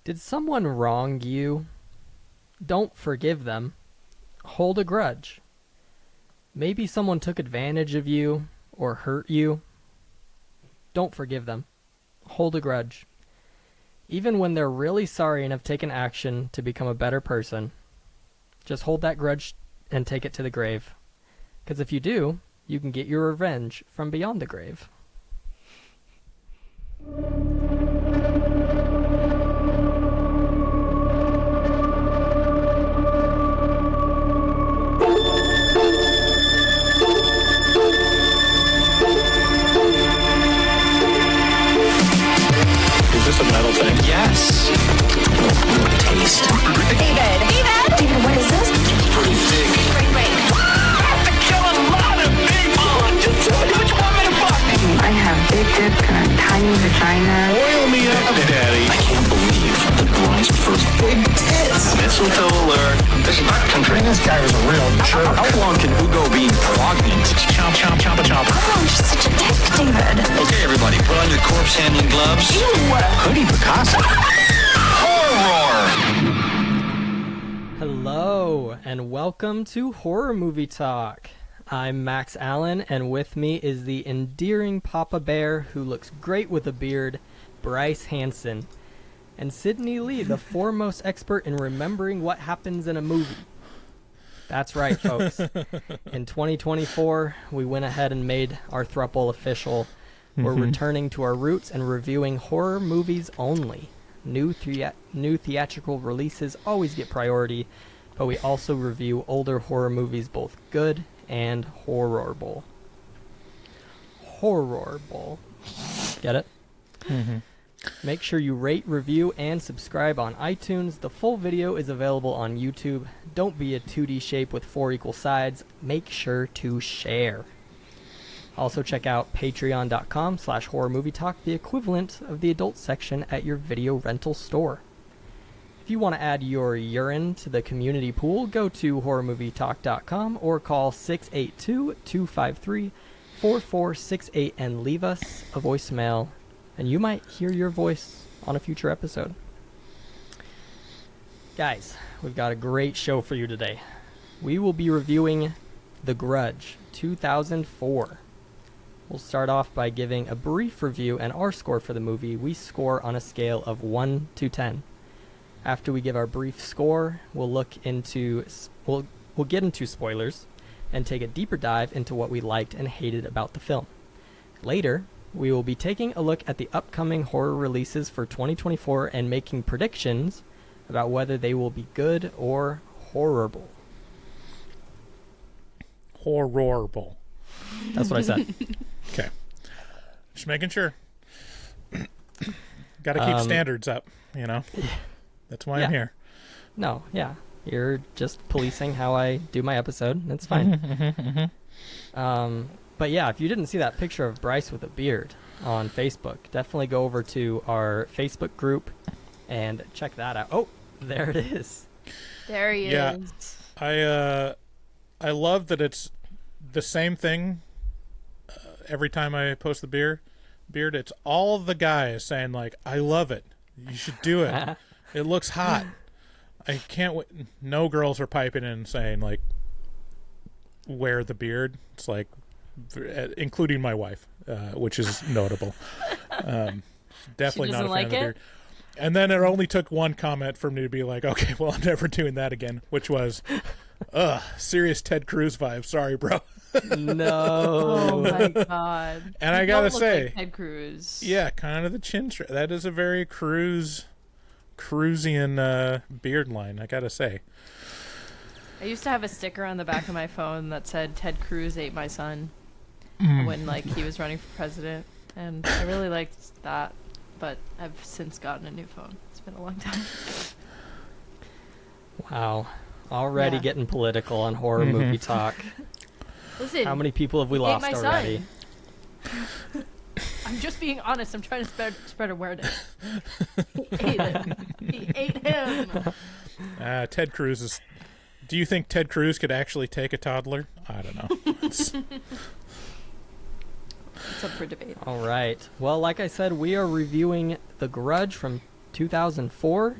Did someone wrong you? Don't forgive them. Hold a grudge. Maybe someone took advantage of you or hurt you. Don't forgive them. Hold a grudge. Even when they're really sorry and have taken action to become a better person, just hold that grudge and take it to the grave. Because if you do, you can get your revenge from beyond the grave. Is this a metal thing? Yes. Taste. David, what is this? It's pretty thick. Ring. I have to kill a lot of people. Just tell me what you want me to fuck. I have big dick and a tiny vagina. Oil me up, Daddy. I can't believe the Bryce first big tits. Mistletoe alert. This is not country. This guy was a real jerk. How long can Ugo be pregnant? Chomp, chomp, chomp, chomp. Oh, you're such a dick, David. Okay, everybody, put on your corpse handling gloves. Ew. Hoodie Picasso. Horror. Hello, and welcome to Horror Movie Talk. I'm Max Allen, and with me is the endearing Papa Bear who looks great with a beard, Bryce Hanson, and Sydney Lee, the foremost expert in remembering what happens in a movie. That's right, folks. In 2024, we went ahead and made our throuple official. We're returning to our roots and reviewing horror movies only. New theatrical releases always get priority, but we also review older horror movies, both good and horrible. Horrible. Get it? Make sure you rate, review, and subscribe on iTunes. The full video is available on YouTube. Don't be a 2D shape with 4 equal sides. Make sure to share. Also check out patreon.com/horrormovietalk, the equivalent of the adult section at your video rental store. If you want to add your urine to the community pool, go to horrormovietalk.com or call 682-253-4468 and leave us a voicemail, and you might hear your voice on a future episode. Guys, we've got a great show for you today. We will be reviewing The Grudge, 2004. We'll start off by giving a brief review and our score for the movie. We score on a scale of 1 to 10. After we give our brief score, we'll get into spoilers and take a deeper dive into what we liked and hated about the film. Later, we will be taking a look at the upcoming horror releases for 2024 and making predictions about whether they will be good or horrible. Horrible. That's what I said. Okay. Just making sure. Got to keep standards up, you know? That's why I'm here. No, yeah. You're just policing how I do my episode. That's fine. But yeah, if you didn't see that picture of Bryce with a beard on Facebook, definitely go over to our Facebook group and check that out. Oh, there it is. There he is. I love that it's the same thing every time I post the beard. It's all the guys saying, like, I love it. You should do it. It looks hot. I can't wait. No girls are piping in saying, like, wear the beard. It's like, including my wife, which is notable. Definitely not a fan like of the it? beard. And then it only took one comment for me to be like, okay, well, I'm never doing that again, which was, serious Ted Cruz vibe. Sorry, bro. No. Oh my god. And I You gotta don't look say, like Ted Cruz. yeah, kind of the chin strap. That is a very Cruisian beard line, I gotta say. I used to have a sticker on the back of my phone that said Ted Cruz ate my son when he was running for president, and I really liked that, but I've since gotten a new phone. It's been a long time. Wow. Already Yeah. getting political on horror movie talk. Listen, How many people have we he ate lost my already? son. I'm just being honest. I'm trying to spread awareness. He ate him. He ate him. Ted Cruz is... Do you think Ted Cruz could actually take a toddler? I don't know. It's up for debate. All right. Well, like I said, we are reviewing The Grudge from 2004.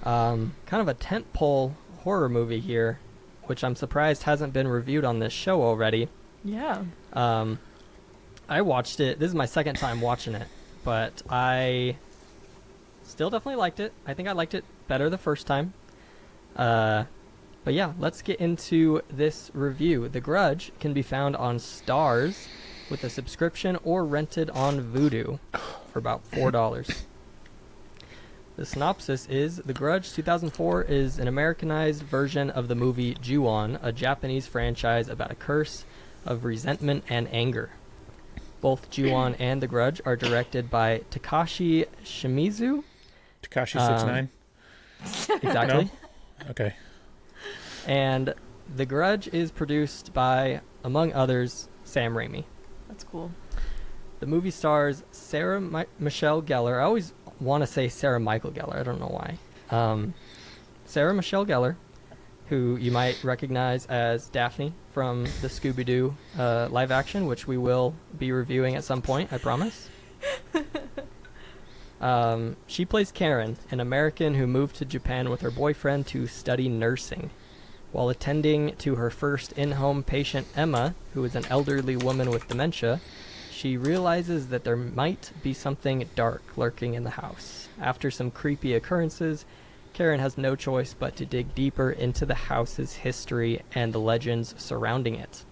Kind of a tentpole horror movie here, which I'm surprised hasn't been reviewed on this show already. Yeah. I watched it. This is my second time watching it, but I still definitely liked it. I think I liked it better the first time. But yeah, let's get into this review. The Grudge can be found on Stars with a subscription or rented on Vudu for about $4. The synopsis is, The Grudge 2004 is an Americanized version of the movie Ju-on, a Japanese franchise about a curse of resentment and anger. Both Ju-on and The Grudge are directed by Takashi Shimizu. Takashi 6ix9ine. Exactly. No? Okay. And The Grudge is produced by, among others, Sam Raimi. That's cool. The movie stars Sarah Michelle Gellar. I always want to say Sarah Michael Gellar. I don't know why. Sarah Michelle Gellar, who you might recognize as Daphne from the Scooby-Doo live action, which we will be reviewing at some point, I promise. She plays Karen, an American who moved to Japan with her boyfriend to study nursing. While attending to her first in-home patient, Emma, who is an elderly woman with dementia, she realizes that there might be something dark lurking in the house. After some creepy occurrences, Karen has no choice but to dig deeper into the house's history and the legends surrounding it.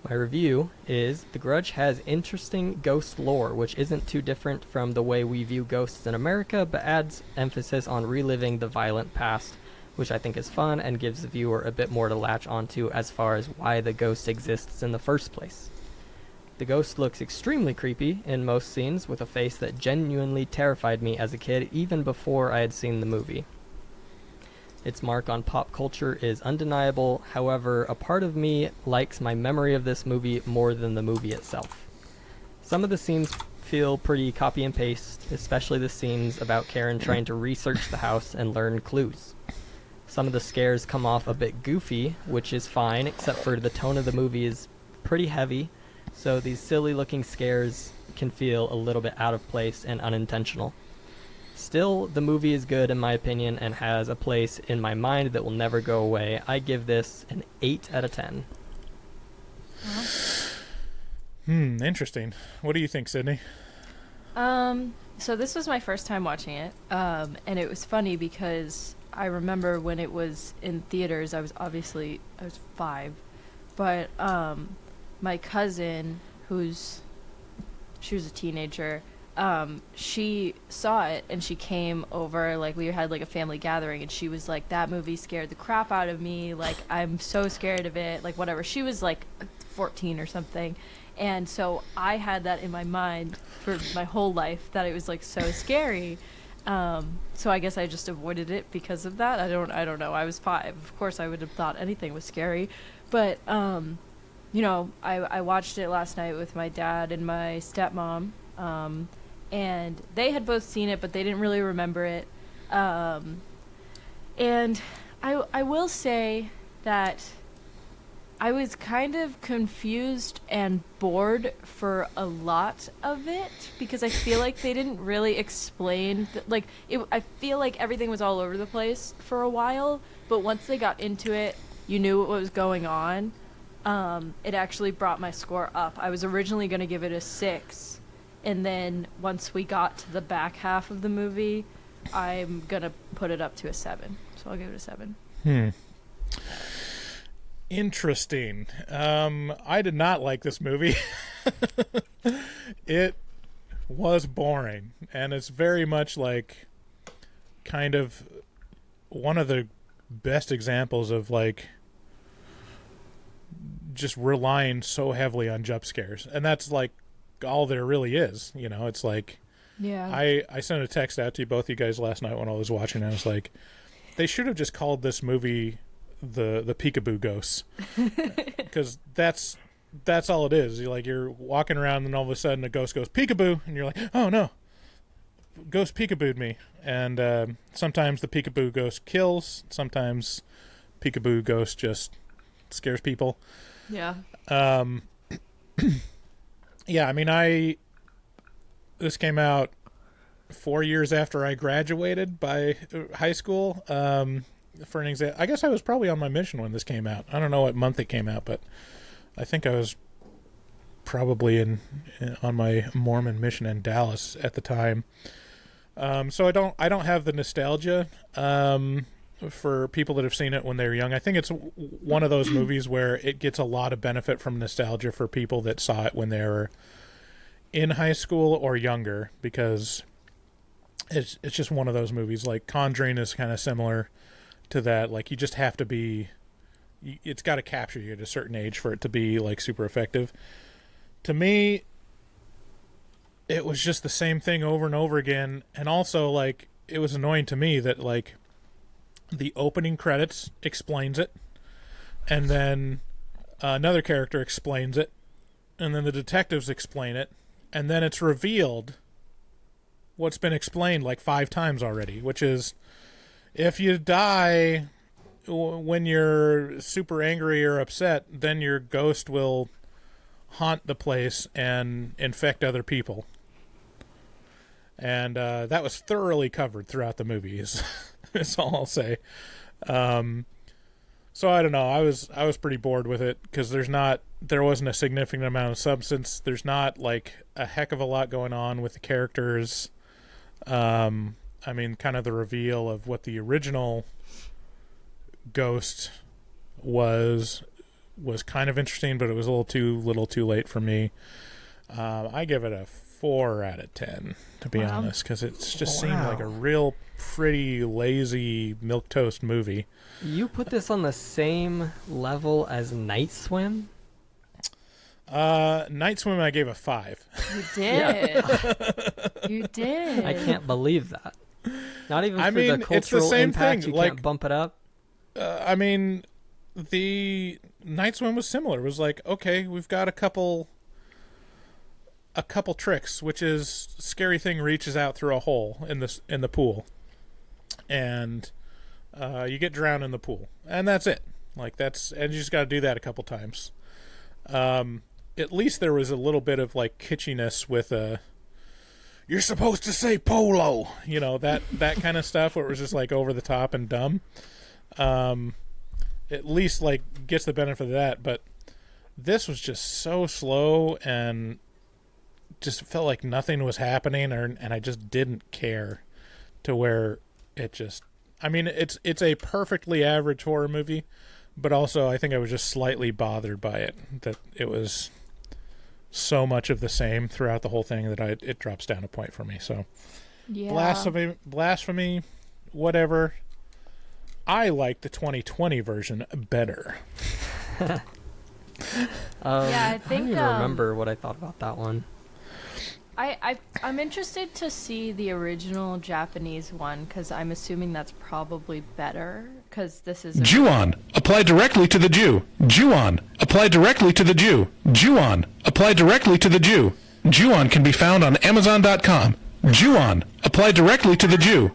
My review is, The Grudge has interesting ghost lore, which isn't too different from the way we view ghosts in America, but adds emphasis on reliving the violent past, which I think is fun and gives the viewer a bit more to latch onto as far as why the ghost exists in the first place. The ghost looks extremely creepy in most scenes, with a face that genuinely terrified me as a kid, even before I had seen the movie. Its mark on pop culture is undeniable. However, a part of me likes my memory of this movie more than the movie itself. Some of the scenes feel pretty copy and paste, especially the scenes about Karen trying to research the house and learn clues. Some of the scares come off a bit goofy, which is fine, except for the tone of the movie is pretty heavy, so these silly looking scares can feel a little bit out of place and unintentional. Still, the movie is good in my opinion and has a place in my mind that will never go away. I give this an 8 out of 10. Interesting. What do you think, Sydney? So this was my first time watching it, and it was funny because I remember when it was in theaters, I was 5, but my cousin, she was a teenager, she saw it and she came over, like we had like a family gathering, and she was like, that movie scared the crap out of me, like I'm so scared of it, like whatever. She was like 14 or something, and so I had that in my mind for my whole life, that it was like so scary. So I guess I just avoided it because of that. I don't know. I was 5. Of course I would have thought anything was scary, but I watched it last night with my dad and my stepmom, and they had both seen it, but they didn't really remember it. And I will say that I was kind of confused and bored for a lot of it, because I feel like they didn't really explain I feel like everything was all over the place for a while, but once they got into it, you knew what was going on. It actually brought my score up. I was originally going to give it a 6, and then once we got to the back half of the movie, I'm going to put it up to a 7. So I'll give it a 7. Interesting. I did not like this movie. It was boring, and it's very much like kind of one of the best examples of like just relying so heavily on jump scares, and that's like all there really is. It's like, yeah. I sent a text out to both you guys last night when I was watching, and I was like, they should have just called this movie the Peekaboo Ghosts, because that's all it is. You're walking around and all of a sudden a ghost goes peekaboo, and you're like, oh no, ghost peekabooed me. And sometimes the peekaboo ghost kills, sometimes peekaboo ghost just scares people. Yeah. Yeah, I mean, this came out 4 years after I graduated by high school. For an example, I guess I was probably on my mission when this came out. I don't know what month it came out, but I think I was probably on my Mormon mission in Dallas at the time. So I don't have the nostalgia for people that have seen it when they were young. I think it's one of those movies where it gets a lot of benefit from nostalgia for people that saw it when they were in high school or younger, because it's just one of those movies. Like Conjuring is kind of similar to that. Like, you just have to be, it's got to capture you at a certain age for it to be like super effective. To me, it was just the same thing over and over again. And also, like, it was annoying to me that, like, the opening credits explains it, and then another character explains it, and then the detectives explain it, and then it's revealed what's been explained like 5 times already, which is, if you die when you're super angry or upset, then your ghost will haunt the place and infect other people. And that was thoroughly covered throughout the movies. That's all I'll say. So I don't know. I was pretty bored with it because there wasn't a significant amount of substance. There's not like a heck of a lot going on with the characters. I mean, kind of the reveal of what the original ghost was kind of interesting, but it was a little too late for me. I give it a 4 out of 10, to be honest, because it just seemed like a real pretty lazy milquetoast movie. You put this on the same level as Night Swim? Night Swim I gave a 5. You did. You did. I can't believe that. Not even for mean, the cultural it's the same impact, thing. you Like, can't bump it up? I mean, the Night Swim was similar. It was like, okay, we've got a couple tricks, which is scary thing reaches out through a hole in the pool, and you get drowned in the pool, and that's it. Like, and you just got to do that a couple times. At least there was a little bit of like kitschiness with you're supposed to say polo, that kind of stuff, where it was just like over the top and dumb. At least like gets the benefit of that, but this was just so slow and just felt like nothing was happening, and I just didn't care, to where it just, I mean, it's a perfectly average horror movie, but also I think I was just slightly bothered by it, that it was so much of the same throughout the whole thing that it drops down a point for me. So Yeah. blasphemy, whatever. I like the 2020 version better. Yeah, I think don't even remember what I thought about that one. I'm interested to see the original Japanese one, because I'm assuming that's probably better, because this is Ju-on, apply directly to the Jew. Ju-on, apply directly to the Jew. Ju-on, apply directly to the Jew. Ju-on can be found on Amazon.com. Ju-on, apply directly to the Jew.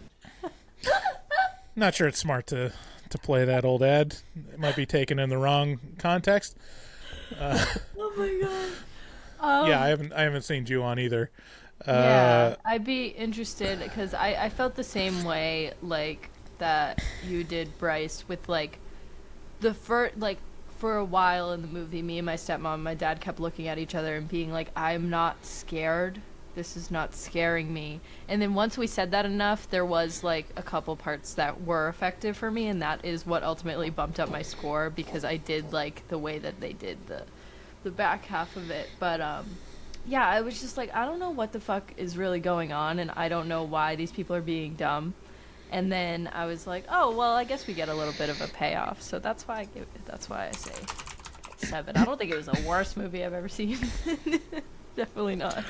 Not sure it's smart to play that old ad. It might be taken in the wrong context. Oh my god. Yeah, I haven't seen Ju-on either. Yeah, I'd be interested, because I felt the same way, like, that you did, Bryce, with, like, for a while in the movie, me and my stepmom and my dad kept looking at each other and being like, I'm not scared. This is not scaring me. And then once we said that enough, there was, like, a couple parts that were effective for me, and that is what ultimately bumped up my score, because I did like the way that they did the back half of it. But yeah, I was just like, I don't know what the fuck is really going on, and I don't know why these people are being dumb. And then I was like, oh well, I guess we get a little bit of a payoff, so that's why I say 7. I don't think it was the worst movie I've ever seen. Definitely not.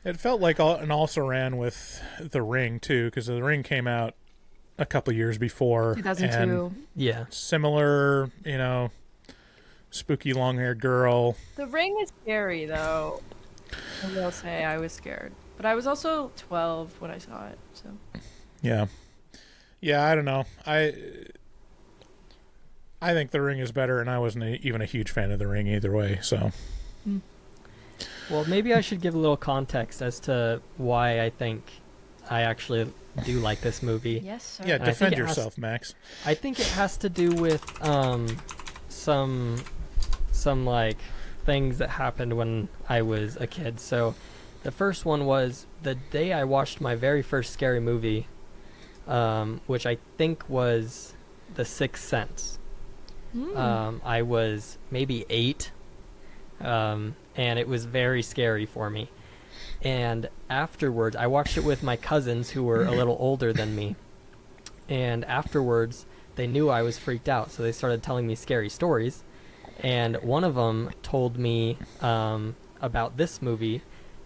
It felt like an also ran with The Ring too, because The Ring came out a couple years before. 2002. And Yeah. similar, spooky long-haired girl. The Ring is scary, though. I will say I was scared. But I was also 12 when I saw it, so. Yeah. Yeah, I don't know. I think The Ring is better, and I wasn't even a huge fan of The Ring either way, so. Well, maybe I should give a little context as to why I think I actually do like this movie. Yes, sir. Yeah, And defend yourself, Max. I think it has to do with some like things that happened when I was a kid. So the first one was the day I watched my very first scary movie, which I think was The Sixth Sense. I was maybe 8, and it was very scary for me. And afterwards, I watched it with my cousins who were a little older than me. And afterwards, they knew I was freaked out, so they started telling me scary stories. And one of them told me about this movie,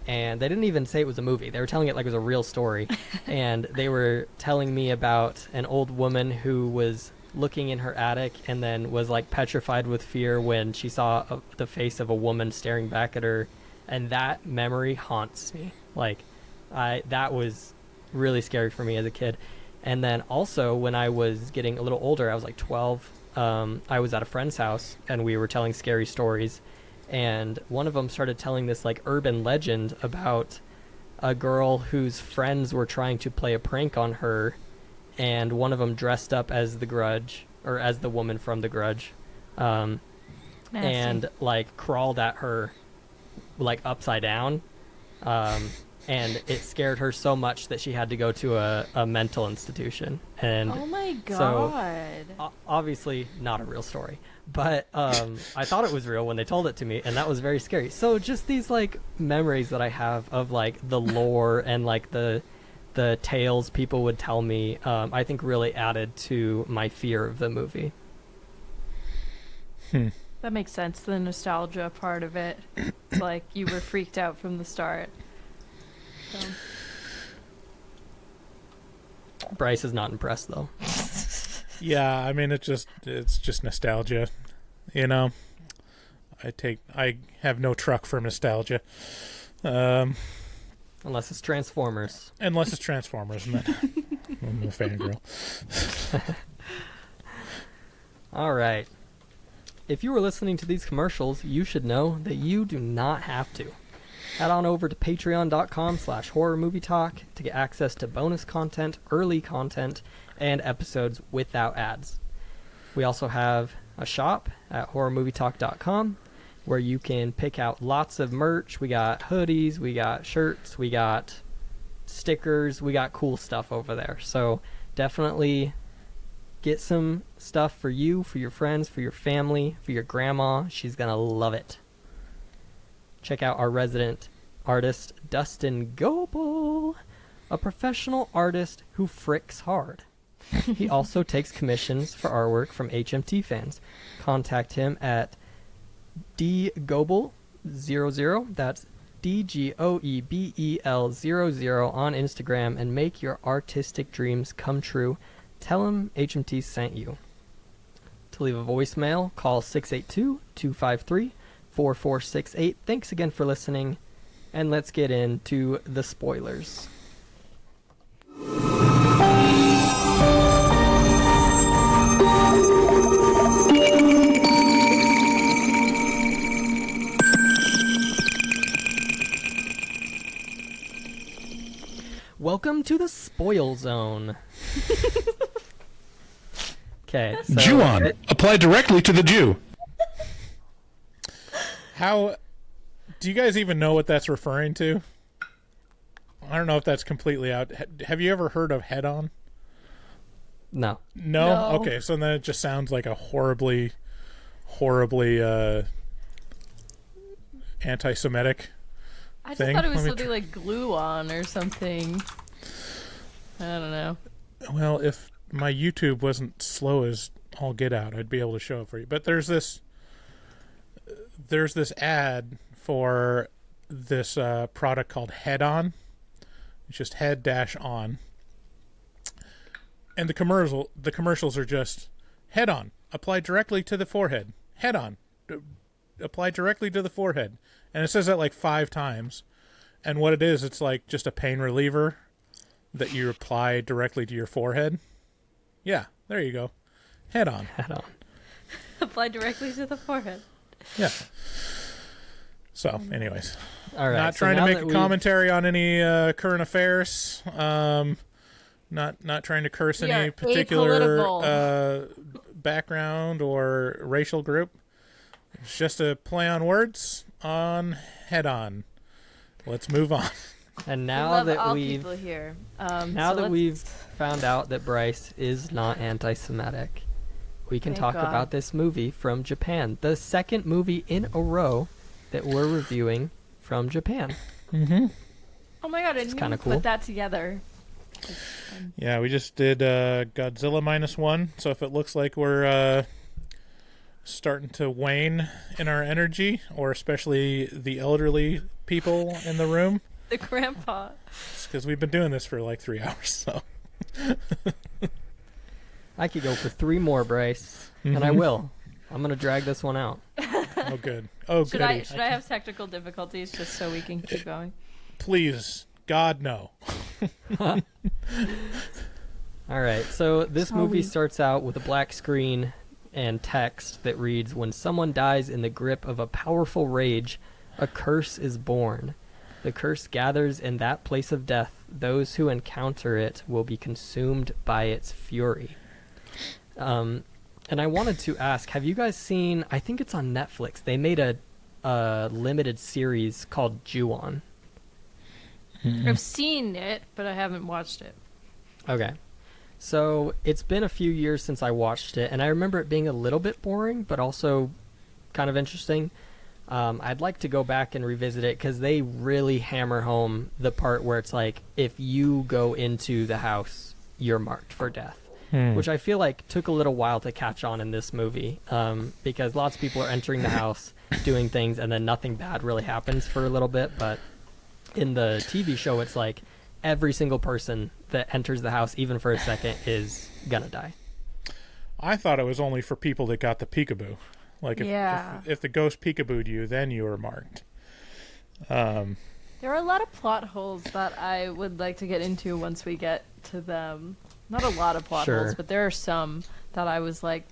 and they didn't even say it was a movie. They were telling it like it was a real story. And they were telling me about an old woman who was looking in her attic and then was like petrified with fear when she saw the face of a woman staring back at her. And that memory haunts me. Like, that was really scary for me as a kid. And then also, when I was getting a little older, I was like 12, I was at a friend's house, and we were telling scary stories. And one of them started telling this, like, urban legend about a girl whose friends were trying to play a prank on her, and one of them dressed up as the Grudge, or as the woman from The Grudge, and, like, crawled at her like upside down, and it scared her so much that she had to go to a mental institution. And Oh my so, god. obviously not a real story, but I thought it was real when they told it to me, and that was very scary. So just these like memories that I have of like the lore and like the tales people would tell me, I think really added to my fear of the movie. That makes sense, the nostalgia part of it. It's like you were freaked out from the start. So. Bryce is not impressed though. Yeah, I mean it's just nostalgia, you know. I have no truck for nostalgia, Unless it's Transformers. unless it's Transformers, and then I'm a fangirl. All right. If you were listening to these commercials, you should know that you do not have to. Head on over to patreon.com/horrormovietalk to get access to bonus content, early content, and episodes without ads. We also have a shop at horrormovietalk.com where you can pick out lots of merch. We got hoodies, we got shirts, we got stickers, we got cool stuff over there. So definitely get some stuff for you, for your friends, for your family, for your grandma. She's going to love it. Check out our resident artist, Dustin Goebel, a professional artist who fricks hard. He also takes commissions for artwork from HMT fans. Contact him at dgoebel00, that's DGOEBEL00 on Instagram, and make your artistic dreams come true. Tell him HMT sent you. To leave a voicemail, call 682-253-4468. Thanks again for listening, and let's get into the spoilers. Welcome to the spoil zone. Okay, so Ju-on. Apply directly to the Jew. How do you guys even know what that's referring to? I don't know if that's completely out. Have you ever heard of Head On? No. No? No. Okay, so then it just sounds like a horribly anti-Semitic I just thing. thought it was Let me something like glue on or something. I don't know. Well, if my YouTube wasn't slow as all get out, I'd be able to show it for you. But there's this ad for this product called Head On. It's just head dash on. And the commercials are just head on, apply directly to the forehead. Head on, apply directly to the forehead. And it says that like 5 times. And what it is, it's like just a pain reliever that you apply directly to your forehead. Yeah, there you go. Head on. Head On. Apply directly to the forehead. Yeah. So, anyways. All right. Not so trying to now make that a we've- commentary on any current affairs. Not trying to curse We are any particular apolitical. background or racial group. It's just a play on words on head on. Let's move on. And We now love that all we've people here. now so that let's- we've found out that Bryce is not anti-Semitic, we can Thank talk God. about this movie from Japan. The second movie in a row that we're reviewing from Japan. Oh my god, I It's didn't kinda even cool. put that together. Yeah, we just did Godzilla -1, so if it looks like we're starting to wane in our energy, or especially the elderly people in the room, The grandpa. it's because we've been doing this for like 3 hours. So I could go for 3 more, Bryce, and I will. I'm gonna drag this one out. oh good, oh Should goody. I have technical difficulties just so we can keep going? Please, God no. All right, so this movie Sorry. starts out with a black screen and text that reads, "When someone dies in the grip of a powerful rage, a curse is born. The curse gathers in that place of death. Those who encounter it will be consumed by its fury." And I wanted to ask, have you guys seen, I think it's on Netflix, they made a limited series called Ju-on. I've seen it, but I haven't watched it. Okay. So it's been a few years since I watched it, and I remember it being a little bit boring, but also kind of interesting. I'd like to go back and revisit it because they really hammer home the part where it's like, if you go into the house, you're marked for death. Which I feel like took a little while to catch on in this movie, because lots of people are entering the house, doing things, and then nothing bad really happens for a little bit. But in the TV show, it's like every single person that enters the house, even for a second, is gonna die. I thought it was only for people that got the peekaboo. Like if the ghost peekabooed you, then you were marked. There are a lot of plot holes that I would like to get into once we get to them. Not a lot of plot Sure. holes, but there are some that I was like,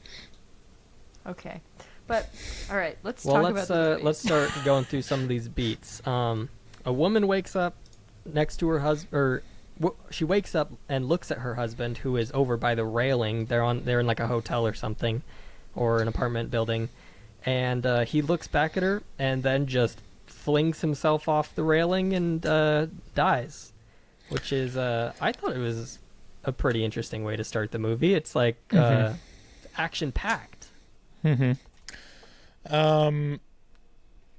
okay. But all right, let's talk about the movie. Let's start going through some of these beats. A woman wakes up next to her husband, or she wakes up and looks at her husband, who is over by the railing. They're in like a hotel or something, or an apartment building, and he looks back at her and then just flings himself off the railing and dies, which is I thought it was a pretty interesting way to start the movie. It's like action packed.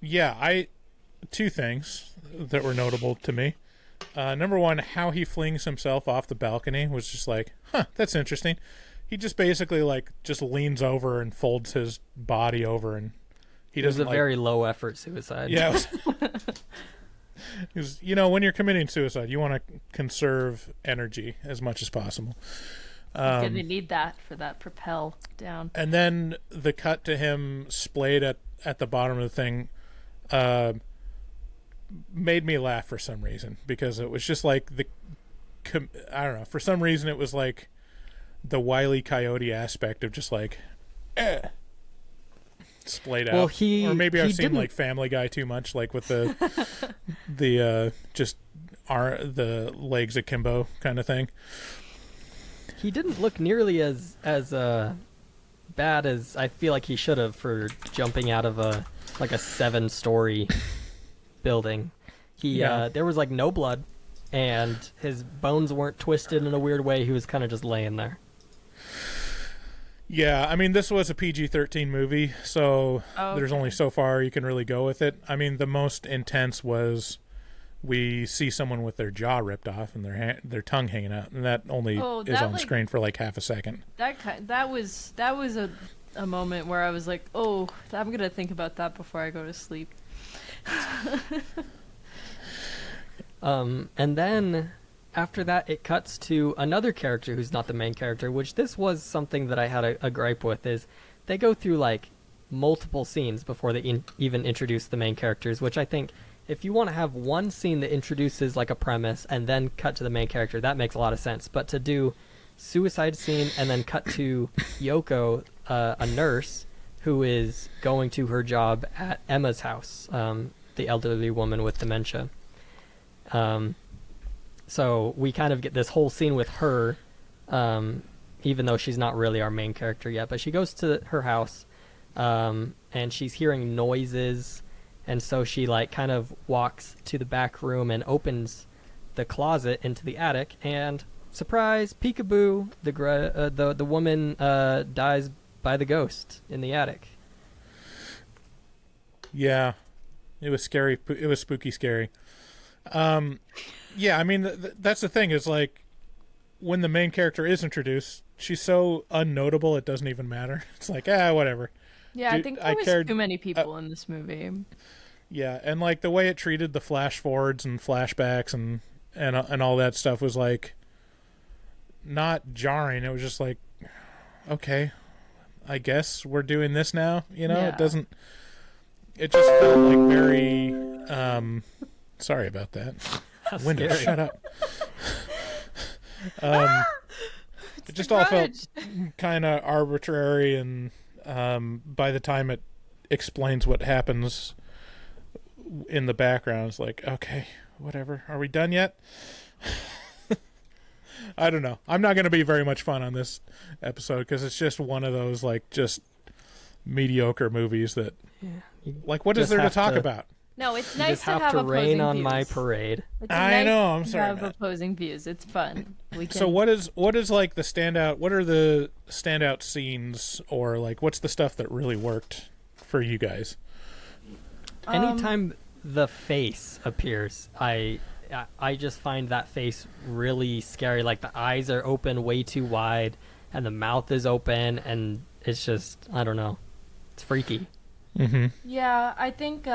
Yeah, two things that were notable to me. Number one, how he flings himself off the balcony was just like, that's interesting. He just basically like just leans over and folds his body over, and he It was doesn't a very low effort suicide. Yeah. It was, when you're committing suicide, you want to conserve energy as much as possible. Gonna need that for that propel down. And then the cut to him splayed at the bottom of the thing made me laugh for some reason, because it was just like I don't know, for some reason it was like the Wile E. Coyote aspect of just like splayed Well, out. Or maybe I've seen didn't- like Family Guy too much, like with the the legs akimbo kind of thing. He didn't look nearly as bad as I feel like he should have for jumping out of a 7-story building. There was like no blood, and his bones weren't twisted in a weird way. He was kind of just laying there. Yeah, I mean, this was a PG-13 movie, so there's only so far you can really go with it. I mean, the most intense was we see someone with their jaw ripped off and their tongue hanging out, and that only is on screen for like half a second. That was a moment where I was like, oh, I'm gonna think about that before I go to sleep. And then after that, it cuts to another character who's not the main character, which this was something that I had a gripe with, is they go through like multiple scenes before they even introduce the main characters, which I think if you want to have one scene that introduces like a premise and then cut to the main character, that makes a lot of sense. But to do suicide scene and then cut to Yoko, a nurse who is going to her job at Emma's house, the elderly woman with dementia. So we kind of get this whole scene with her, even though she's not really our main character yet. But she goes to her house, and she's hearing noises, and so she like kind of walks to the back room and opens the closet into the attic, and surprise, peekaboo, the woman dies by the ghost in the attic. Yeah, it was scary. It was spooky scary. Yeah, I mean, that's the thing is like when the main character is introduced, she's so unnotable it doesn't even matter. It's like, whatever. Yeah, I think there was too many people in this movie. Yeah, and like the way it treated the flash forwards and flashbacks and all that stuff was like not jarring. It was just like, okay, I guess we're doing this now. You know, Yeah. It just felt like very. Sorry about that. Window, Scary. shut up. It just all felt kind of arbitrary, and by the time it explains what happens in the background, it's like, okay, whatever. Are we done yet? I don't know. I'm not going to be very much fun on this episode because it's just one of those like just mediocre movies that, like, what is there to talk about? No, it's You nice just to have have to opposing rain on views. my parade. It's I nice know, I'm to sorry, have Matt. opposing views. It's fun. We can. So what is like the standout? What are the standout scenes, or like what's the stuff that really worked for you guys? Anytime the face appears, I just find that face really scary. Like the eyes are open way too wide, and the mouth is open, and it's just, I don't know, it's freaky. Mm-hmm. Yeah, I think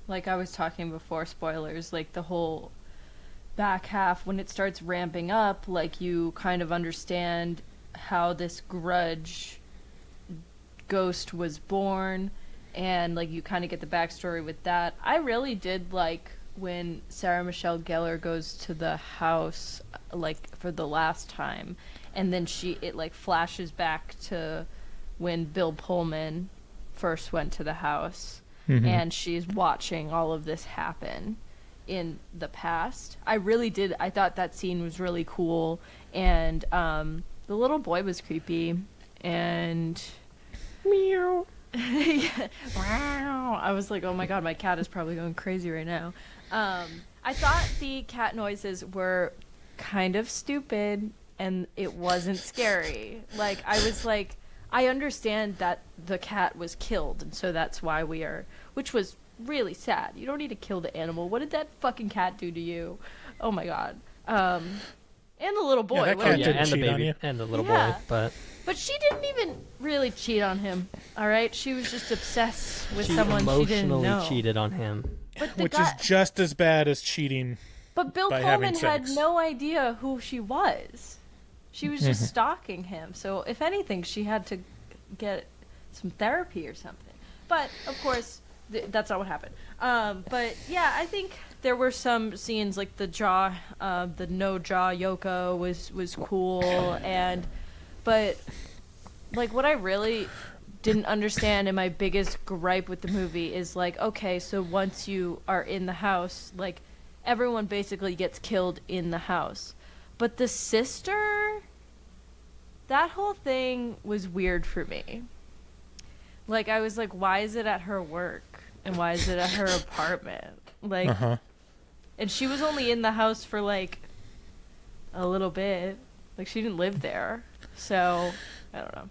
like I was talking before, spoilers, like the whole back half when it starts ramping up, like you kind of understand how this grudge ghost was born, and like you kind of get the backstory with that. I really did like when Sarah Michelle Gellar goes to the house like for the last time, and then it like flashes back to when Bill Pullman first went to the house, and she's watching all of this happen in the past. I thought that scene was really cool, and the little boy was creepy, and meow. Yeah. Wow. I was like, oh my god, my cat is probably going crazy right now. I thought the cat noises were kind of stupid, and it wasn't scary. Like, I was like, I understand that the cat was killed, and so that's why which was really sad. You don't need to kill the animal. What did that fucking cat do to you? Oh my god. And the little boy. that What cat did- didn't and the cheat on baby you. and the little Yeah. boy, but But she didn't even really cheat on him, all right? She was just obsessed with she someone she didn't emotionally know. cheated on him. But the Which guy, is just as bad as cheating. but Bill by having Pullman had sex. no idea who she was. She was Mm-hmm. just stalking him. So if anything, she had to get some therapy or something. But of course, that's not what happened. But yeah, I think there were some scenes like the no jaw Yoko was cool, but like what I really didn't understand, and my biggest gripe with the movie is like, okay, so once you are in the house, like everyone basically gets killed in the house, but the sister, that whole thing was weird for me. Like, I was like, why is it at her work? And why is it at her apartment? Like, and she was only in the house for, like, a little bit. Like, she didn't live there. So, I don't know.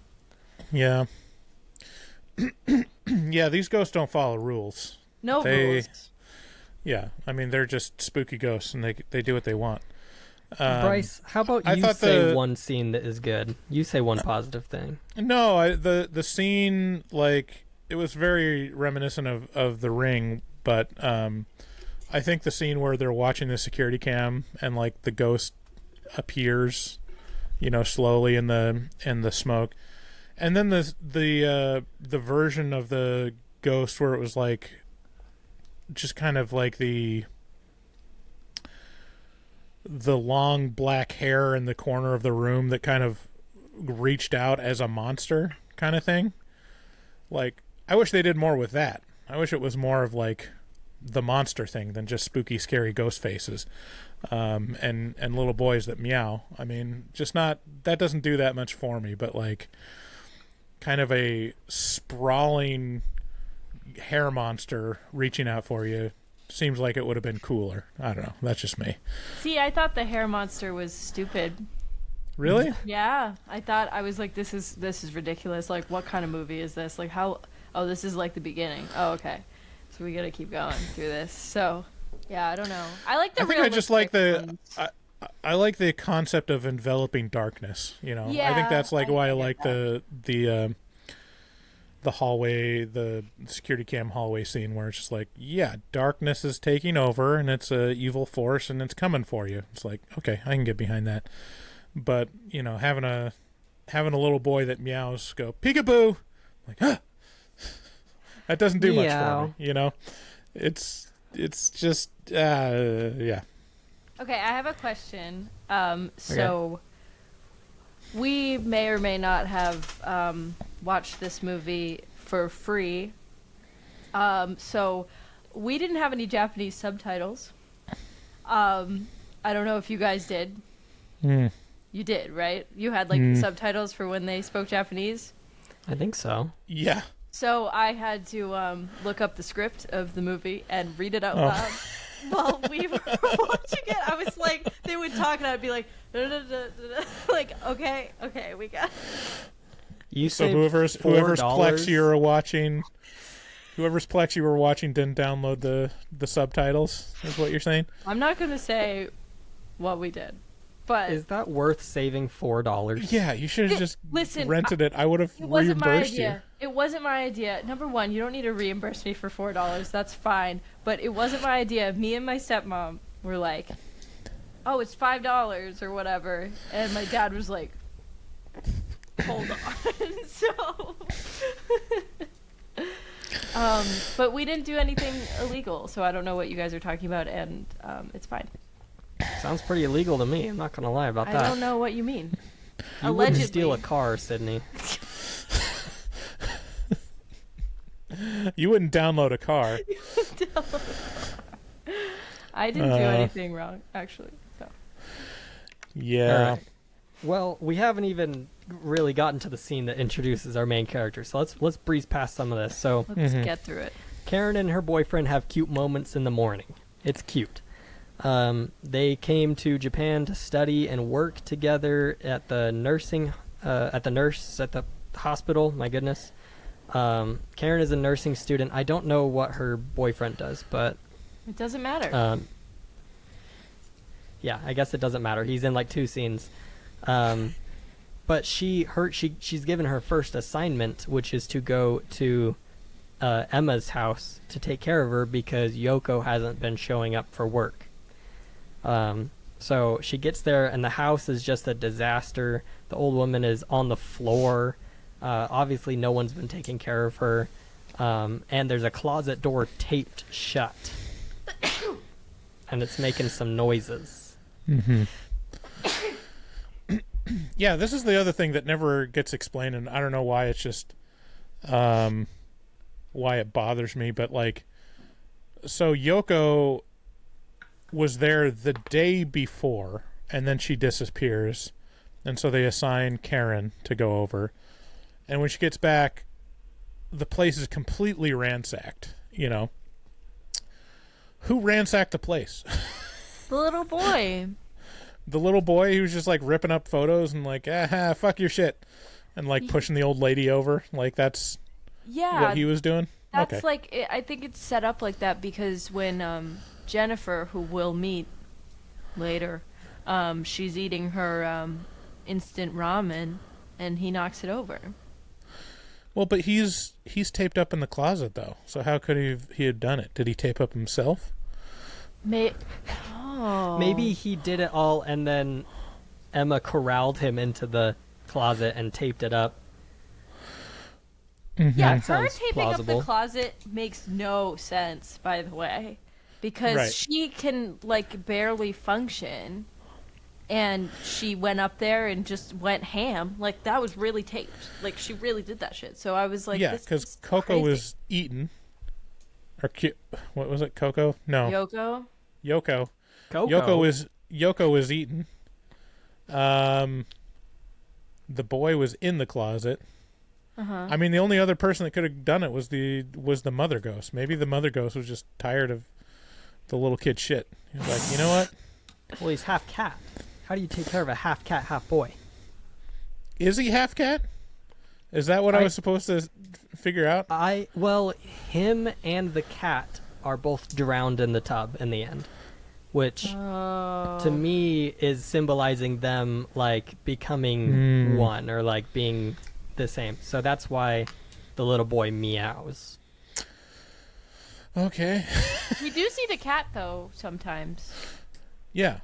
Yeah. Yeah, these ghosts don't follow rules. No They- rules. Yeah, I mean, they're just spooky ghosts, and they do what they want. Bryce, how about I you thought say the- one scene that is good? You say one positive thing. No, the scene, like, it was very reminiscent of The Ring, but I think the scene where they're watching the security cam and like the ghost appears, slowly in the smoke, and then the version of the ghost where it was like just kind of like the long black hair in the corner of the room that kind of reached out as a monster kind of thing. Like, I wish they did more with that. I wish it was more of like the monster thing than just spooky, scary ghost faces, and little boys that meow. I mean, just not that doesn't do that much for me. But like, kind of a sprawling hair monster reaching out for you seems like it would have been cooler. I don't know. That's just me. See, I thought the hair monster was stupid. Really? Yeah, I was like, this is ridiculous. Like, what kind of movie is this? Like, how? Oh, this is like the beginning. Oh, okay. So we gotta keep going through this. So, yeah, I don't know. I like the. I think I just like ones. I like the concept of enveloping darkness. You know, Yeah, I think that's like why I like that. the hallway, the security cam hallway scene where it's just like, yeah, darkness is taking over and it's a evil force and it's coming for you. It's like, okay, I can get behind that. But you know, having a little boy that meows, go peekaboo, like, that doesn't do much for me. You know, it's just yeah. Okay, I have a question. So we may or may not have watched this movie for free. So we didn't have any Japanese subtitles. I don't know if you guys did. You did, right? You had like subtitles for when they spoke Japanese? I think so. Yeah. So I had to look up the script of the movie and read it out loud while we were watching it. I was like, they would talk and I'd be like, like, okay, we got it. You So saved whoever's Plex $4. you were watching didn't download the subtitles, is what you're saying? I'm not going to say what we did. But Is that worth saving $4? Yeah, you should have just listen, rented it. I would have it wasn't my reimbursed you. idea. It wasn't my idea. Number one, you don't need to reimburse me for $4. That's fine. But it wasn't my idea. Me and my stepmom were like, oh, it's $5 or whatever. And my dad was like, hold on. So, but we didn't do anything illegal. So I don't know what you guys are talking about. And it's fine. Sounds pretty illegal to me. I'm not gonna lie about that. I don't know what you mean. You wouldn't steal a car, Sydney. You wouldn't download a car. I didn't do anything wrong, actually. So. Yeah. All right. Well, we haven't even really gotten to the scene that introduces our main character, so let's breeze past some of this. So Let's get through it. Karen and her boyfriend have cute moments in the morning. It's cute. They came to Japan to study and work together at the at the hospital. My goodness. Karen is a nursing student. I don't know what her boyfriend does, but It doesn't matter. yeah, I guess it doesn't matter. He's in like 2 scenes. But she's given her first assignment, which is to go to Emma's house to take care of her because Yoko hasn't been showing up for work. So she gets there and the house is just a disaster. The old woman is on the floor. Obviously no one's been taking care of her. And there's a closet door taped shut. And it's making some noises. Mm-hmm. Yeah, this is the other thing that never gets explained, and I don't know why. It's just why it bothers me, but like, so Yoko was there the day before, and then she disappears, and so they assign Karen to go over, and when she gets back, the place is completely ransacked. You know, who ransacked the place? The little boy. The little boy who was just like ripping up photos and like, fuck your shit, and like pushing the old lady over. Like that's what he was doing. That's okay. like, I think it's set up like that because when Jennifer, who we'll meet later, she's eating her instant ramen, and he knocks it over. Well, but he's taped up in the closet though. So how could he have done it? Did he tape up himself? Maybe he did it all and then Emma corralled him into the closet and taped it up. Mm-hmm. Yeah, her sounds taping plausible. up the closet makes no sense, by the way, because Right. she can like barely function, and she went up there and just went ham. Like that was really taped. Like she really did that shit. So I was like, Yeah, this because is Coco crazy. was eaten, what was it? Coco? No. Yoko. Yoko. Coco. Yoko was eaten. The boy was in the closet. I mean, the only other person that could have done it was the mother ghost. Maybe the mother ghost was just tired of the little kid shit. He was like, you know what? Well, he's half cat. How do you take care of a half cat, half boy? Is he half cat? Is that what I was supposed to figure out? Well, him and the cat are both drowned in the tub in the end, which to me is symbolizing them like becoming one or like being the same. So that's why the little boy meows. Okay. We do see the cat though sometimes. Yeah.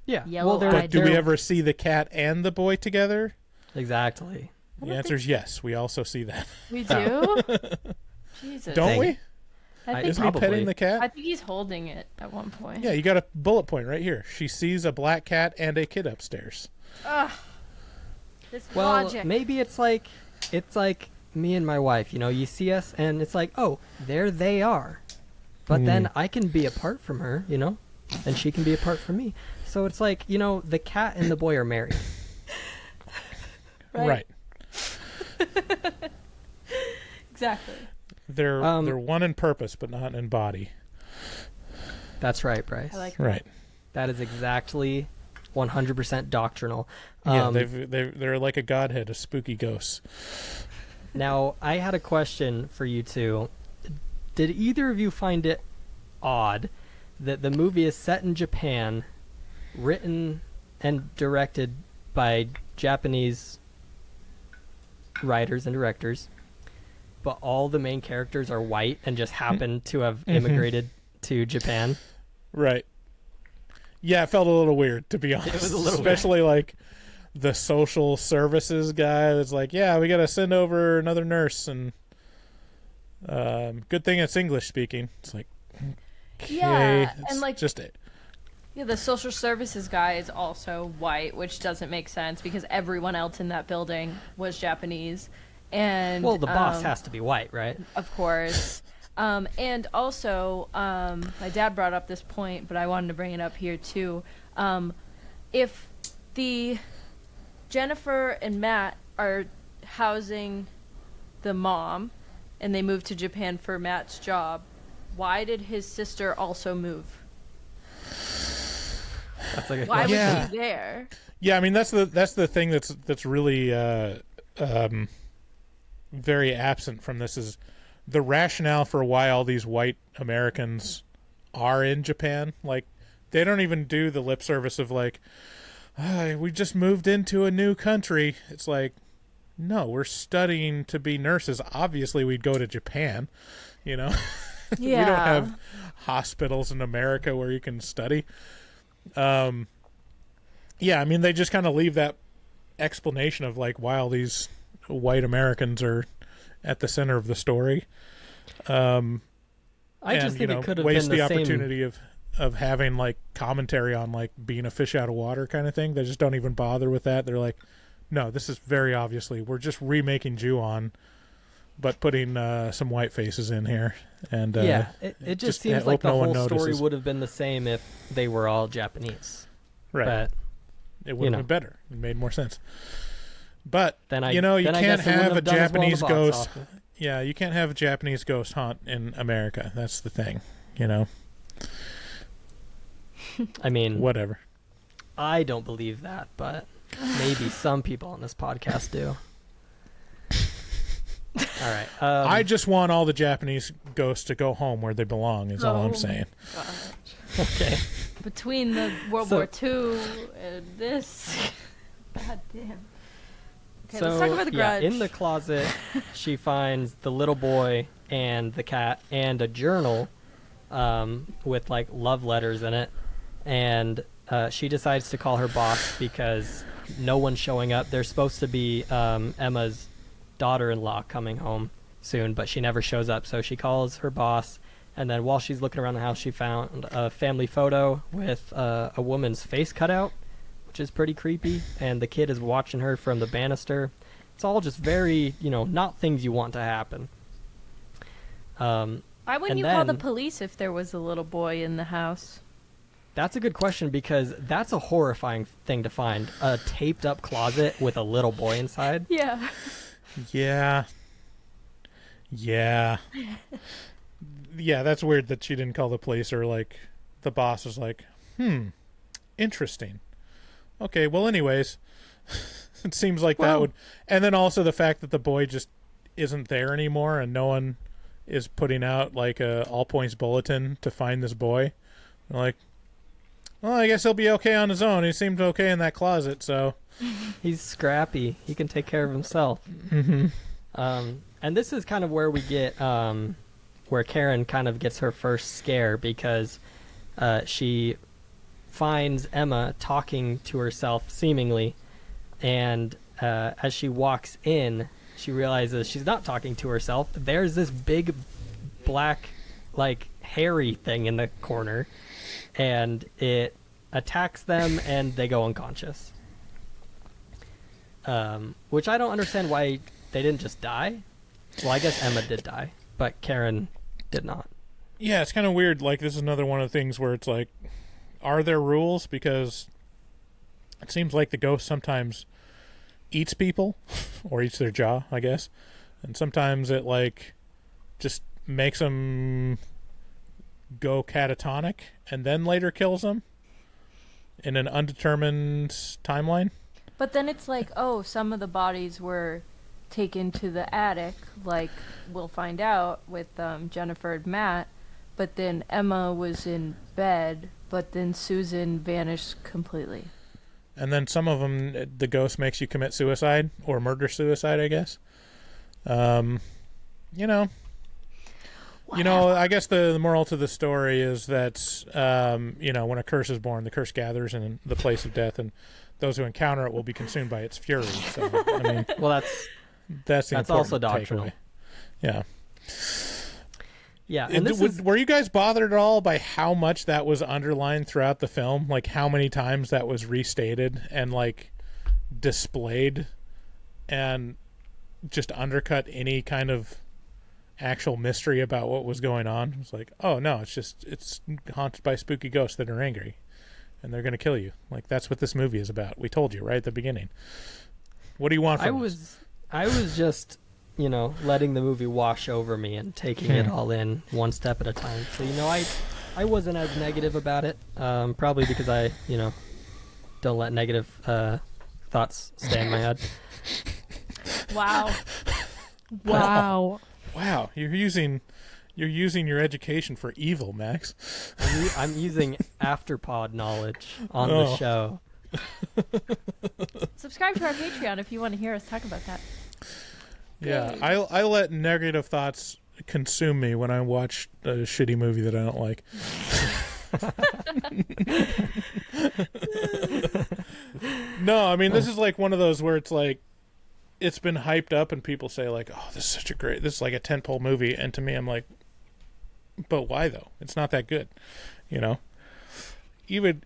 Yeah. Yellow well, But do we ever see the cat and the boy together? Exactly. The answer is yes. We also see that. We do. Jesus. Don't we? I think, Isn't he petting the I cat? think he's holding it at one point. Yeah, you got a bullet point right here. She sees a black cat and a kid upstairs. Ugh. This Well, logic. maybe it's like me and my wife. You know, you see us and it's like, oh, there they are. But then I can be apart from her, you know, and she can be apart from me. So it's like, you know, the cat and the boy are married. Right. Exactly. They're one in purpose, but not in body. That's right, Bryce. I like Right. That is exactly 100% doctrinal. Yeah, they're like a godhead of spooky ghosts. Now, I had a question for you two. Did either of you find it odd that the movie is set in Japan, written and directed by Japanese writers and directors, but all the main characters are white and just happen to have immigrated to Japan? Right. Yeah, it felt a little weird, to be honest. It was a little Especially like the social services guy that's like, yeah, we got to send over another nurse, and good thing it's English speaking. It's like, okay, Yeah, it's and like just it. Yeah, the social services guy is also white, which doesn't make sense because everyone else in that building was Japanese. And Well, the boss has to be white, right? of course. And also, my dad brought up this point, but I wanted to bring it up here too. If the Jennifer and Matt are housing the mom, and they moved to Japan for Matt's job, why did his sister also move? That's like a Why question. was she there? Yeah, I mean that's the thing that's really very absent from this is the rationale for why all these white Americans are in Japan. Like, they don't even do the lip service of like, we just moved into a new country. It's like, no, we're studying to be nurses. Obviously, we'd go to Japan, you know. Yeah. We don't have hospitals in America where you can study. Yeah, I mean, they just kind of leave that explanation of like why all these white Americans are at the center of the story. I just think it could have waste been the the same. opportunity of having like commentary on like being a fish out of water kind of thing. They just don't even bother with that. They're like, no, this is very obviously we're just remaking Ju-on, but putting some white faces in here. And Yeah, it just seems like hope the no one whole story notices. would have been the same if they were all Japanese. Right. But It would have know. been better. It made more sense. But then you know, you then I can't guess it wouldn't have a done as well in the Japanese box ghost. office. Yeah, you can't have a Japanese ghost haunt in America. That's the thing. You know, I mean, whatever. I don't believe that, but maybe some people on this podcast do. All right. I just want all the Japanese ghosts to go home where they belong. Is all I'm Oh. saying. okay. Between the World So- War II and this. God damn. Okay, So let's talk about the yeah, Grudge. in the closet, she finds the little boy and the cat and a journal with like love letters in it, and she decides to call her boss because no one's showing up. There's supposed to be Emma's daughter-in-law coming home soon, but she never shows up. So she calls her boss, and then while she's looking around the house, she found a family photo with a woman's face cut out, which is pretty creepy, and the kid is watching her from the banister. It's all just very, not things you want to happen. Why wouldn't And you call the then- police if there was a little boy in the house? That's a good question because that's a horrifying thing to find. A taped up closet with a little boy inside. Yeah. Yeah. Yeah. Yeah, that's weird that she didn't call the police, or like the boss was like, interesting. Okay, well anyways, it seems like that would, and then also the fact that the boy just isn't there anymore and no one is putting out like a all points bulletin to find this boy. They're like, well, I guess he'll be okay on his own. He seemed okay in that closet, so. He's scrappy. He can take care of himself. Mm-hmm. And this is kind of where we get, where Karen kind of gets her first scare because she finds Emma talking to herself, seemingly, and as she walks in, she realizes she's not talking to herself. There's this big, black, like, hairy thing in the corner, and it attacks them, and they go unconscious. Which I don't understand why they didn't just die. Well, I guess Emma did die, but Karen did not. Yeah, it's kind of weird. Like, this is another one of the things where it's like, are there rules? Because it seems like the ghost sometimes eats people, or eats their jaw, I guess. And sometimes it, like, just makes them go catatonic and then later kills them in an undetermined timeline. But then it's like, oh, some of the bodies were taken to the attic, like we'll find out with Jennifer and Matt. But then Emma was in bed, but then Susan vanished completely. And then some of them, the ghost makes you commit suicide or murder-suicide, I guess. You know, I guess the moral to the story is that, when a curse is born, the curse gathers in the place of death, and those who encounter it will be consumed by its fury. So, I mean, Well, that's the that's also important doctrinal. takeaway. Yeah. Yeah, and this is Were you guys bothered at all by how much that was underlined throughout the film? Like, how many times that was restated and, like, displayed and just undercut any kind of actual mystery about what was going on? It's like, oh, no, it's haunted by spooky ghosts that are angry, and they're going to kill you. Like, that's what this movie is about. We told you right at the beginning. What do you want from us? I was just, letting the movie wash over me and taking it all in one step at a time. So, I wasn't as negative about it. Probably because I, don't let negative thoughts stay in my head. Wow. Wow. Wow, you're using your education for evil, Max. I'm using afterpod knowledge on the show. Subscribe to our Patreon if you want to hear us talk about that. Yeah, I let negative thoughts consume me when I watch a shitty movie that I don't like. No, I mean, this is like one of those where it's like, it's been hyped up and people say like, oh, this is like a tentpole movie. And to me, I'm like, but why though? It's not that good. Even,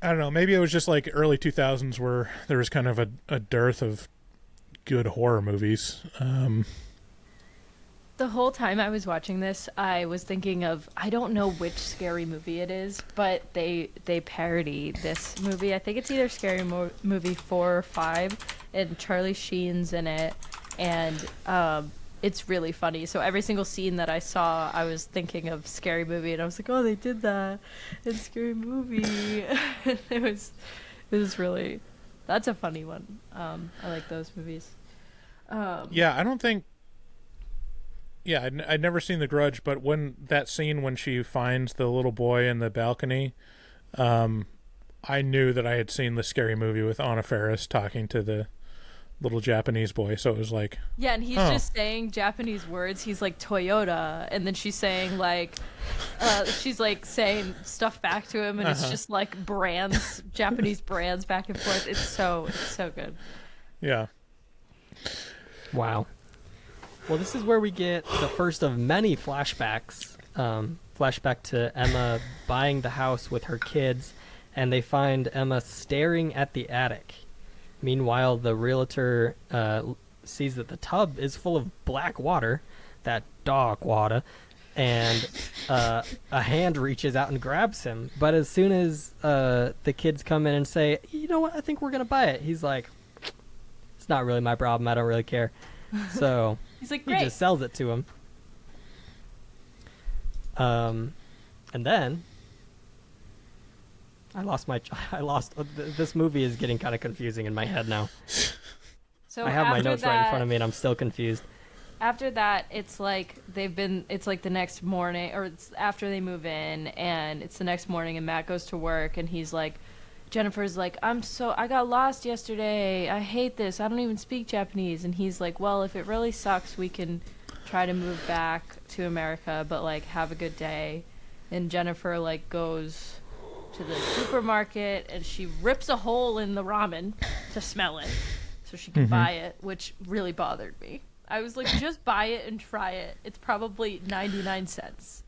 I don't know, maybe it was just like early 2000s where there was kind of a dearth of good horror movies. The whole time I was watching this, I was thinking of, I don't know which scary movie it is, but they parody this movie. I think it's either Scary Movie 4 or 5, and Charlie Sheen's in it, and it's really funny. So every single scene that I saw, I was thinking of Scary Movie, and I was like, oh, they did that in Scary Movie. it was really, that's a funny one. I like those movies. Yeah, I don't think. Yeah, I'd never seen The Grudge, but when that scene when she finds the little boy in the balcony, I knew that I had seen the Scary Movie with Anna Faris talking to the little Japanese boy. So it was like, yeah, and he's just saying Japanese words. He's like Toyota, and then she's saying like, she's like saying stuff back to him, and it's just like brands, Japanese brands back and forth. It's so good. yeah. Wow. Well, this is where we get the first of many flashbacks. Flashback to Emma buying the house with her kids, and they find Emma staring at the attic. Meanwhile, the realtor sees that the tub is full of black water that dark water. And a hand reaches out and grabs him. But as soon as the kids come in and say, you know what, I think we're going to buy it, he's like, it's not really my problem. I don't really care. So He's like, he great. just sells it to him. And then this movie is getting kind of confusing in my head now. So I have my after notes right in front of me and I'm still confused. After that, it's like it's like the next morning, or it's after they move in, and it's the next morning, and Matt goes to work, and he's like, Jennifer's like, I got lost yesterday. I hate this. I don't even speak Japanese. And he's like, well, if it really sucks, we can try to move back to America, but like, have a good day. And Jennifer like goes to the supermarket, and she rips a hole in the ramen to smell it so she can buy it, which really bothered me. I was like, just buy it and try it. It's probably 99 cents.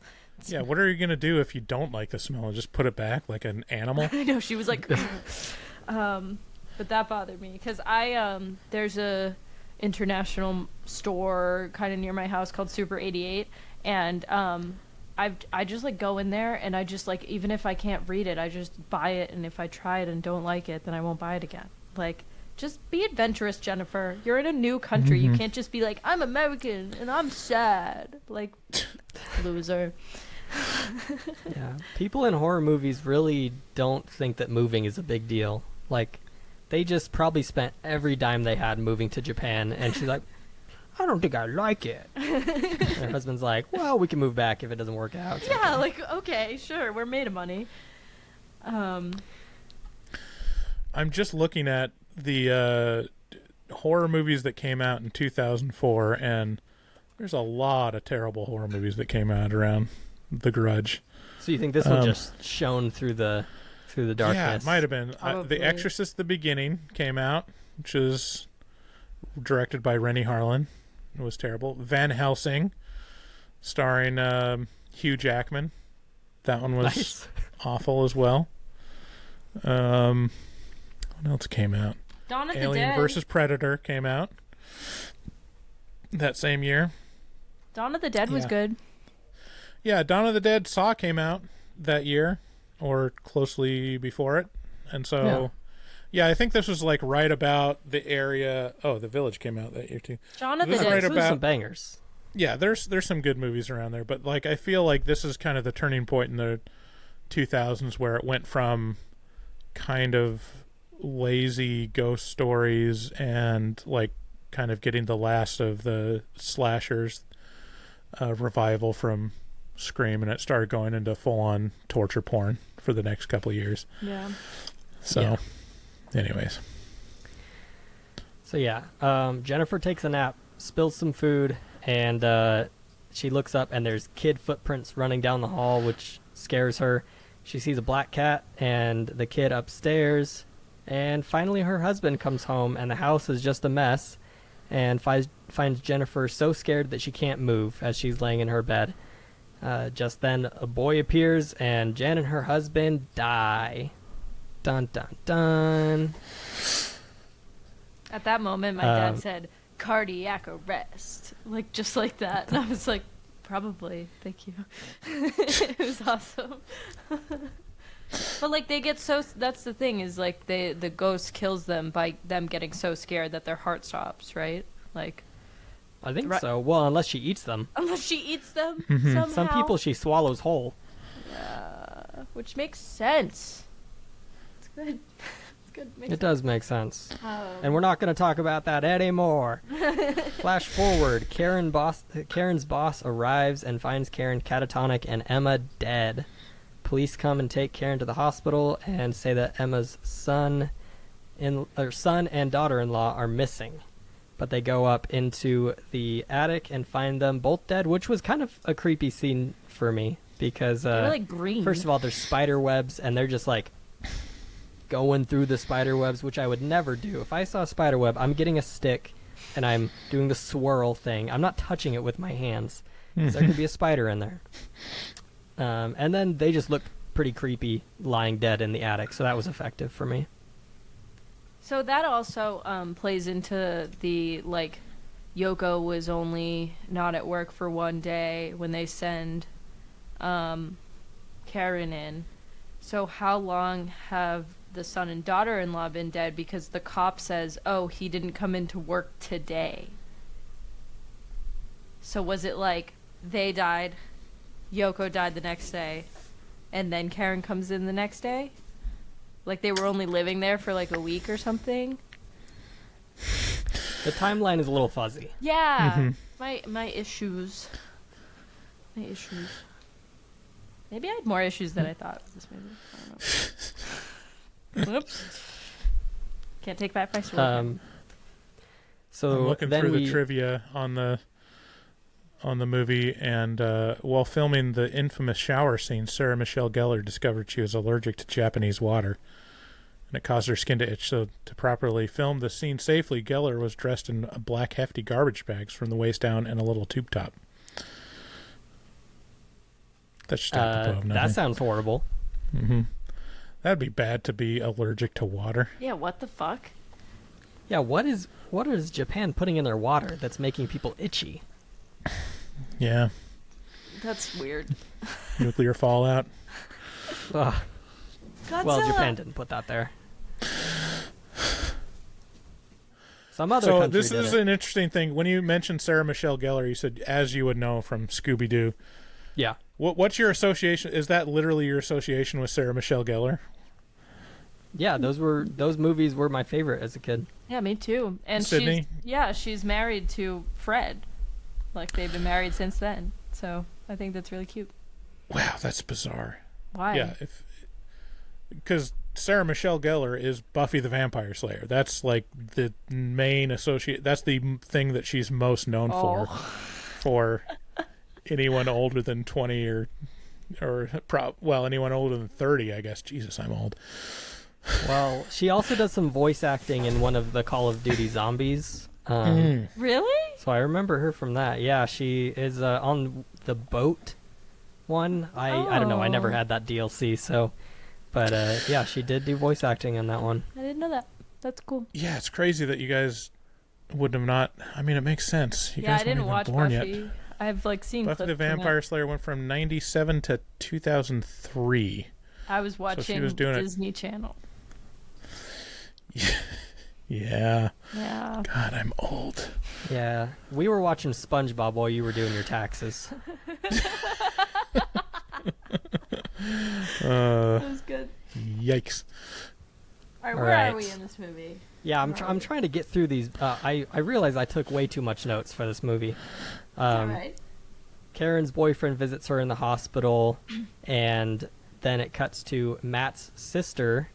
Yeah, what are you going to do if you don't like the smell? Just put it back like an animal? I know, she was like... but that bothered me, because there's a international store kind of near my house called Super 88, and I just like go in there, and I just like, even if I can't read it, I just buy it, and if I try it and don't like it, then I won't buy it again. Like... Just be adventurous, Jennifer. You're in a new country. You can't just be like, I'm American and I'm sad. Like, loser. Yeah. People in horror movies really don't think that moving is a big deal. Like, they just probably spent every dime they had moving to Japan, and she's like, I don't think I like it. And her husband's like, well, we can move back if it doesn't work out. It's Yeah, okay. like, okay, sure. We're made of money. I'm just looking at the horror movies that came out in 2004, and there's a lot of terrible horror movies that came out around The Grudge. So you think this one just shone through the darkness? Yeah, it might have been. Probably. The Exorcist: The Beginning came out, which is directed by Rennie Harlan. It was terrible. Van Helsing, starring Hugh Jackman. That one was Nice. awful as well. What else came out? Dawn of the Alien Dead. vs. Predator came out that same year. Dawn of the Dead was Yeah. good. Yeah, Dawn of the Dead Saw came out that year, or closely before it. And so, yeah, I think this was like right about the area. Oh, The Village came out that year too. Dawn of the This is Dead. right So there's about- some bangers. Yeah, there's some good movies around there, but like I feel like this is kind of the turning point in the 2000s where it went from kind of lazy ghost stories and like kind of getting the last of the slashers revival from Scream, and it started going into full-on torture porn for the next couple of years. Yeah. So, anyways. So yeah, Jennifer takes a nap, spills some food, and she looks up, and there's kid footprints running down the hall, which scares her. She sees a black cat and the kid upstairs, and finally her husband comes home, and the house is just a mess, and finds Jennifer so scared that she can't move as she's laying in her bed. Just then, a boy appears, and Jen and her husband die. Dun, dun, dun. At that moment, my dad said, cardiac arrest. Like, just like that. And I was like, probably. Thank you. It was awesome. But, like, they get so... That's the thing, is, like, the ghost kills them by them getting so scared that their heart stops, right? Like... I think Right. so. Well, unless she eats them. Unless she eats them somehow. Some people she swallows whole. Which makes sense. It's good. It's good. Makes It does make sense. sense. And we're not going to talk about that anymore. Flash forward. Karen's boss arrives and finds Karen catatonic and Emma dead. Police come and take Karen to the hospital and say that Emma's son and daughter-in-law are missing. But they go up into the attic and find them both dead, which was kind of a creepy scene for me because They're like green. first of all, there's spider webs, and they're just like going through the spider webs, which I would never do. If I saw a spider web, I'm getting a stick and I'm doing the swirl thing. I'm not touching it with my hands because there could be a spider in there. And then they just looked pretty creepy lying dead in the attic, so that was effective for me. So that also plays into the, like, Yoko was only not at work for one day when they send Karen in. So how long have the son and daughter-in-law been dead? Because the cop says, oh, he didn't come into work today. So was it like they died, Yoko died the next day, and then Karen comes in the next day? Like they were only living there for like a week or something? The timeline is a little fuzzy. Yeah. My issues. My issues. Maybe I had more issues than I thought with this movie. I don't know. Whoops. Can't take back my sword. So I'm looking then through the trivia on the movie, and while filming the infamous shower scene, Sarah Michelle Gellar discovered she was allergic to Japanese water, and it caused her skin to itch. So to properly film the scene safely, Gellar was dressed in black hefty garbage bags from the waist down and a little tube top. That's just apropos of nothing. That sounds horrible. That'd be bad to be allergic to water. Yeah, what the fuck? Yeah, what is Japan putting in their water that's making people itchy? Yeah. That's weird. Nuclear fallout. Ugh. Godzilla. Well, Japan didn't put that there. Some other So country this did is it. an interesting thing. When you mentioned Sarah Michelle Gellar, you said, as you would know from Scooby-Doo. Yeah. What's your association? Is that literally your association with Sarah Michelle Gellar? Yeah, those movies were my favorite as a kid. Yeah, me too. And Sydney? she's married to Fred. Like they've been married since then. So I think that's really cute. Wow, that's bizarre. Why? Yeah, because Sarah Michelle Gellar is Buffy the Vampire Slayer. That's like the main associate. That's the thing that she's most known for anyone older than 20 or anyone older than 30, I guess. Jesus, I'm old. Well, she also does some voice acting in one of the Call of Duty Zombies. Really? So I remember her from that. Yeah, she is on the boat one. I don't know. I never had that DLC, so... But, yeah, she did do voice acting in that one. I didn't know that. That's cool. Yeah, it's crazy that you guys would have not... I mean, it makes sense. You Yeah, guys I didn't weren't watch even born Buffy. yet. I've like seen Buffy clips the from Vampire it. Slayer went from 97 to 2003. I was watching was doing it. Disney Channel. Yeah. Yeah. God, I'm old. Yeah, we were watching SpongeBob while you were doing your taxes. That was good. Yikes. All right, All where right. are we in this movie? Yeah, I'm trying to get through these. I realize I took way too much notes for this movie. All right. Karen's boyfriend visits her in the hospital, and then it cuts to Matt's sister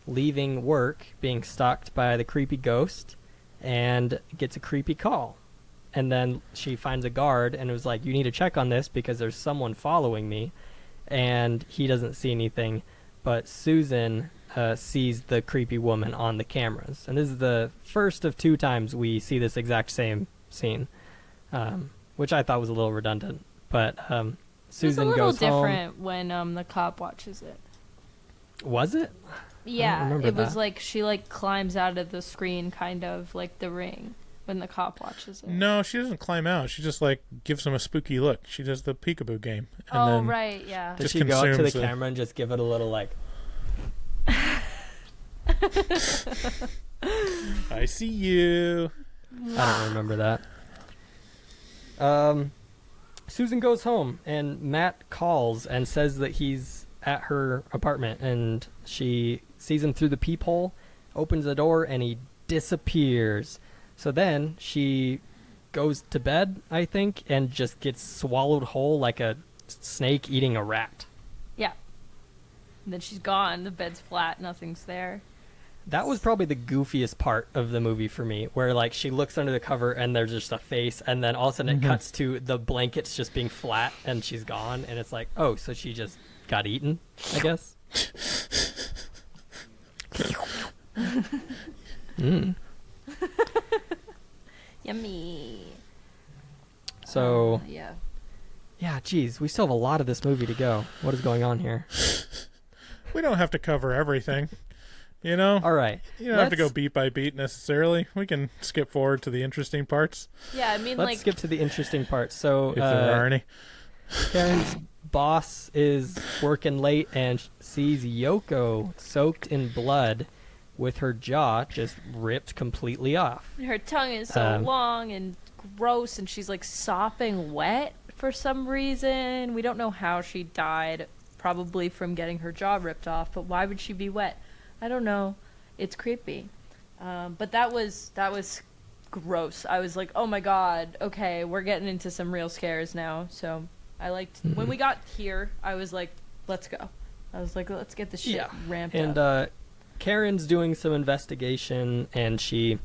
leaving work, being stalked by the creepy ghost, and gets a creepy call. And then she finds a guard and was like, you need to check on this because there's someone following me. And he doesn't see anything, but Susan sees the creepy woman on the cameras. And this is the first of 2 times we see this exact same scene, which I thought was a little redundant. But Susan goes home. It's a little different when the cop watches it. Was it? Yeah, remember it was that. like she like climbs out of the screen, kind of like The Ring, when the cop watches it. No, she doesn't climb out. She just like gives him a spooky look. She does the peekaboo game. And Oh then right, yeah. Did just she go up to the consumes the- camera and just give it a little like... I see you. I don't remember that. Susan goes home, and Matt calls and says that he's at her apartment, and she sees him through the peephole, opens the door, and he disappears. So then she goes to bed, I think, and just gets swallowed whole like a snake eating a rat. Yeah. And then she's gone. The bed's flat. Nothing's there. That was probably the goofiest part of the movie for me, where like she looks under the cover and there's just a face, and then all of a sudden it cuts to the blankets just being flat and she's gone, and it's like, oh, so she just got eaten, I guess. Yummy. So Yeah. yeah, geez, we still have a lot of this movie to go. What is going on here? We don't have to cover everything. You know? All right. You don't have to go beat by beat necessarily. We can skip forward to the interesting parts. Yeah, I mean, Let's skip to the interesting parts. So, if there are any. Karen's boss is working late and sees Yoko soaked in blood with her jaw just ripped completely off. her tongue is so long and gross, and she's like sopping wet for some reason. We don't know how she died. Probably from getting her jaw ripped off, but why would she be wet? I don't know. It's creepy. But that was gross. I was like, oh my god, okay, we're getting into some real scares now. So I liked when we got here, I was like, let's go. I was like, let's get the shit ramped up. And Karen's doing some investigation, and she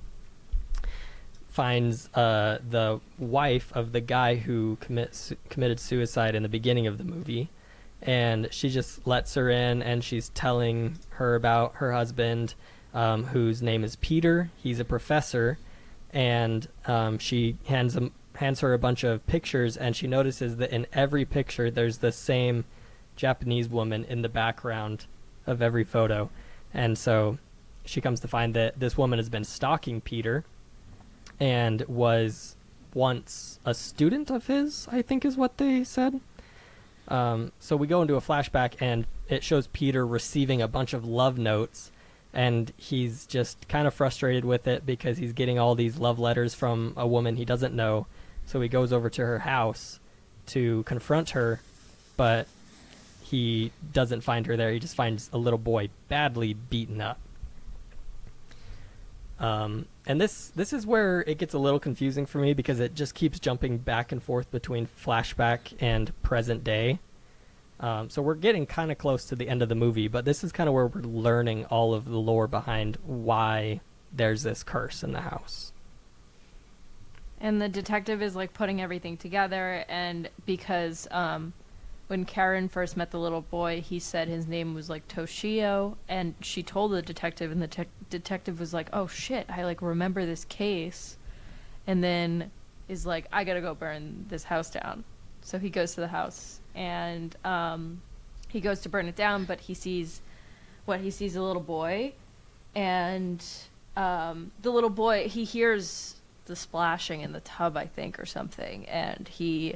finds the wife of the guy who committed suicide in the beginning of the movie. And she just lets her in, and she's telling her about her husband, whose name is Peter. He's a professor, and she hands her a bunch of pictures, and she notices that in every picture there's the same Japanese woman in the background of every photo. And so she comes to find that this woman has been stalking Peter and was once a student of his, I think is what they said. So we go into a flashback, and it shows Peter receiving a bunch of love notes, and he's just kind of frustrated with it because he's getting all these love letters from a woman he doesn't know. So he goes over to her house to confront her, but he doesn't find her there. He just finds a little boy badly beaten up. And this is where it gets a little confusing for me, because it just keeps jumping back and forth between flashback and present day. So we're getting kind of close to the end of the movie, but this is kind of where we're learning all of the lore behind why there's this curse in the house. And the detective is like putting everything together, and because when Karen first met the little boy, he said his name was like Toshio, and she told the detective, and the detective was like, oh shit, I like remember this case, and then is like, I gotta go burn this house down. So he goes to the house, and he goes to burn it down, but he sees a little boy, and the little boy, he hears the splashing in the tub, I think, or something, and he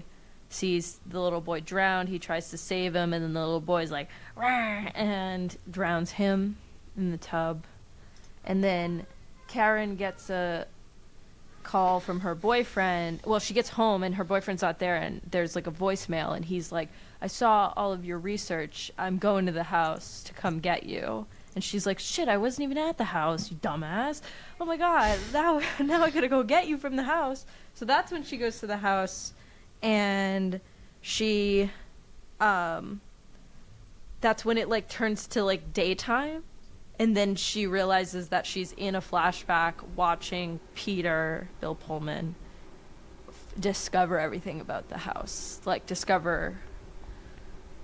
sees the little boy drowned. He tries to save him, and then the little boy's like, "Rah!" and drowns him in the tub. And then Karen gets a call from her boyfriend. Well, she gets home, and her boyfriend's not there, and there's like a voicemail, and he's like, I saw all of your research. I'm going to the house to come get you. And she's like, shit, I wasn't even at the house, you dumbass. Oh my god, now I gotta go get you from the house. So that's when she goes to the house, and she that's when it like turns to like daytime, and then she realizes that she's in a flashback watching Bill Pullman discover everything about the house, like discover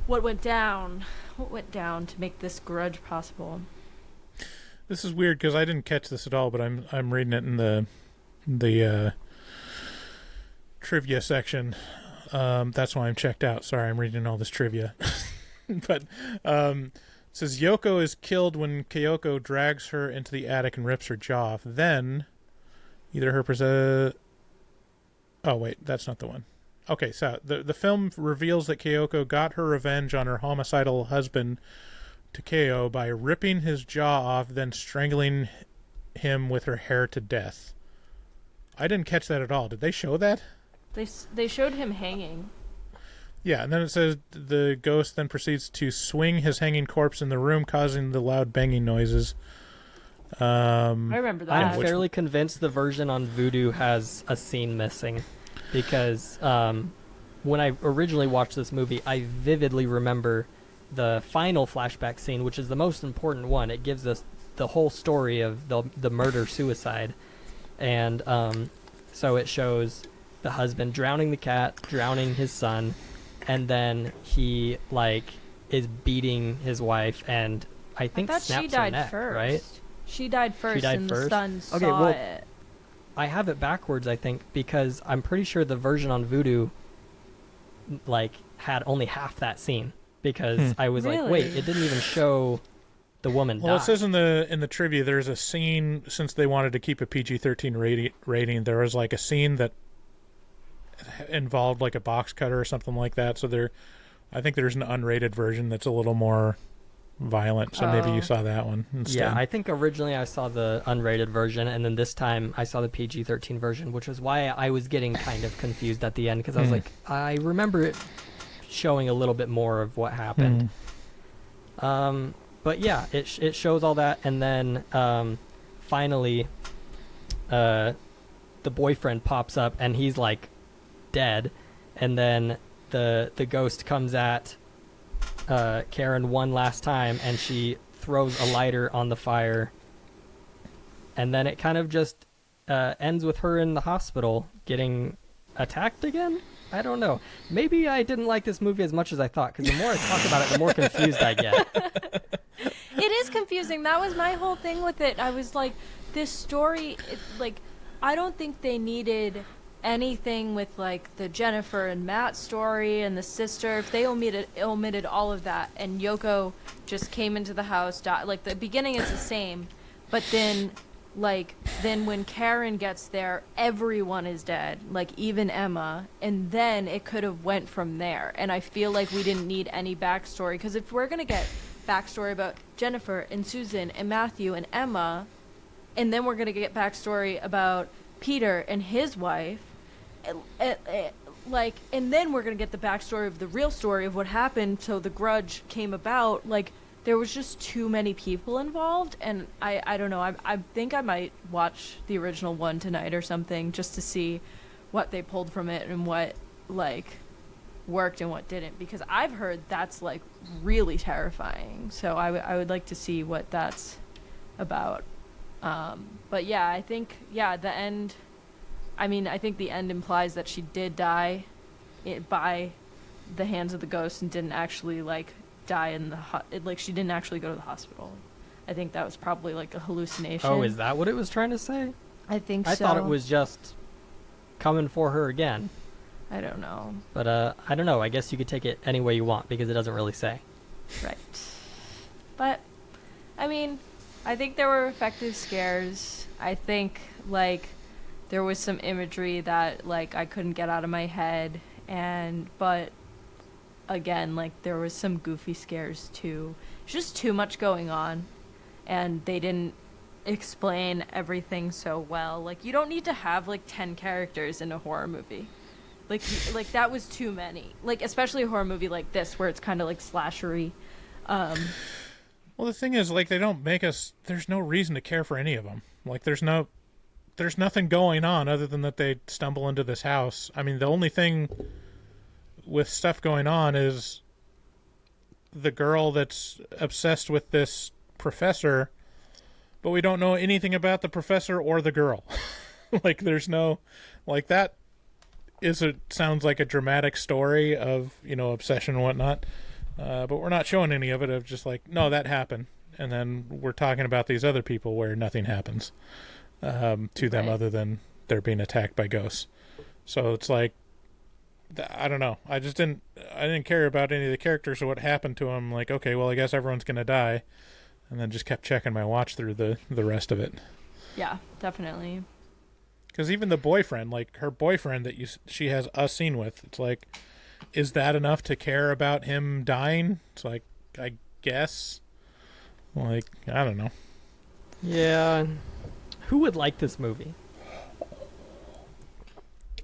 what went down to make this grudge possible. This is weird because I didn't catch this at all, but I'm reading it in the trivia section. That's why I'm checked out. Sorry, I'm reading all this trivia. But it says Yoko is killed when Kyoko drags her into the attic and rips her jaw off. Then either her oh wait, that's not the one. Okay, so the film reveals that Kyoko got her revenge on her homicidal husband Takeo by ripping his jaw off, then strangling him with her hair to death. I didn't catch that at all. Did they show that? They showed him hanging. Yeah, and then it says the ghost then proceeds to swing his hanging corpse in the room, causing the loud banging noises. I remember that. I'm fairly convinced the version on Vudu has a scene missing, because when I originally watched this movie, I vividly remember the final flashback scene, which is the most important one. It gives us the whole story of the murder-suicide. And so it shows the husband drowning the cat, drowning his son, and then he is beating his wife, and I think snaps she died her neck, first. right? She died first, and the son saw it. I have it backwards, I think, because I'm pretty sure the version on Vudu had only half that scene, because I was like, wait, it didn't even show the woman Well, died. it says in the trivia, there's a scene, since they wanted to keep a PG-13 rating, there was like a scene that involved like a box cutter or something like that. So I think there's an unrated version that's a little more violent. So maybe you saw that one instead. Yeah, I think originally I saw the unrated version, and then this time I saw the PG-13 version, which was why I was getting kind of confused at the end, because I was like, I remember it showing a little bit more of what happened. But yeah, it shows all that, and then finally the boyfriend pops up, and he's like dead, and then the ghost comes at Karen one last time, and she throws a lighter on the fire, and then it kind of just ends with her in the hospital getting attacked again. I don't know. Maybe I didn't like this movie as much as I thought, because the more I talk about it, the more confused I get. It is confusing. That was my whole thing with it. I was like, this story, I don't think they needed anything with like the Jennifer and Matt story and the sister. If they omitted all of that, and Yoko just came into the house, like the beginning is the same, but then when Karen gets there, everyone is dead, like even Emma, and then it could have went from there. And I feel like we didn't need any backstory, because if we're gonna get backstory about Jennifer and Susan and Matthew and Emma, and then we're gonna get backstory about Peter and his wife, and then we're gonna get the backstory of the real story of what happened, so the grudge came about. Like, there was just too many people involved, and I don't know. I think I might watch the original one tonight or something, just to see what they pulled from it and what worked and what didn't, because I've heard that's like really terrifying. So I would like to see what that's about. But yeah, I think the end. I mean, I think the end implies that she did die by the hands of the ghost and didn't actually die in the she didn't actually go to the hospital. I think that was probably like a hallucination. Oh, is that what it was trying to say? I think so. I thought it was just coming for her again. I don't know. But I don't know. I guess you could take it any way you want, because it doesn't really say. Right. But I mean, I think there were effective scares. I think there was some imagery that I couldn't get out of my head, but again, there was some goofy scares too. It's just too much going on, and they didn't explain everything so well. You don't need to have 10 characters in a horror movie. That was too many. Especially a horror movie like this, where it's kind of slashery. Well, the thing is, they don't make us. There's no reason to care for any of them. There's nothing going on other than that they stumble into this house. I mean, the only thing with stuff going on is the girl that's obsessed with this professor, but we don't know anything about the professor or the girl. There's no that sounds like a dramatic story of obsession and whatnot, but we're not showing any of it. Of just no, that happened, and then we're talking about these other people where nothing happens to them other than they're being attacked by ghosts. So it's I don't know. I didn't care about any of the characters or what happened to them. Okay, well, I guess everyone's gonna die, and then just kept checking my watch through the rest of it. Yeah, definitely. Because even the boyfriend, her boyfriend that she has a scene with, it's is that enough to care about him dying? It's I guess. I don't know. Yeah. Who would like this movie?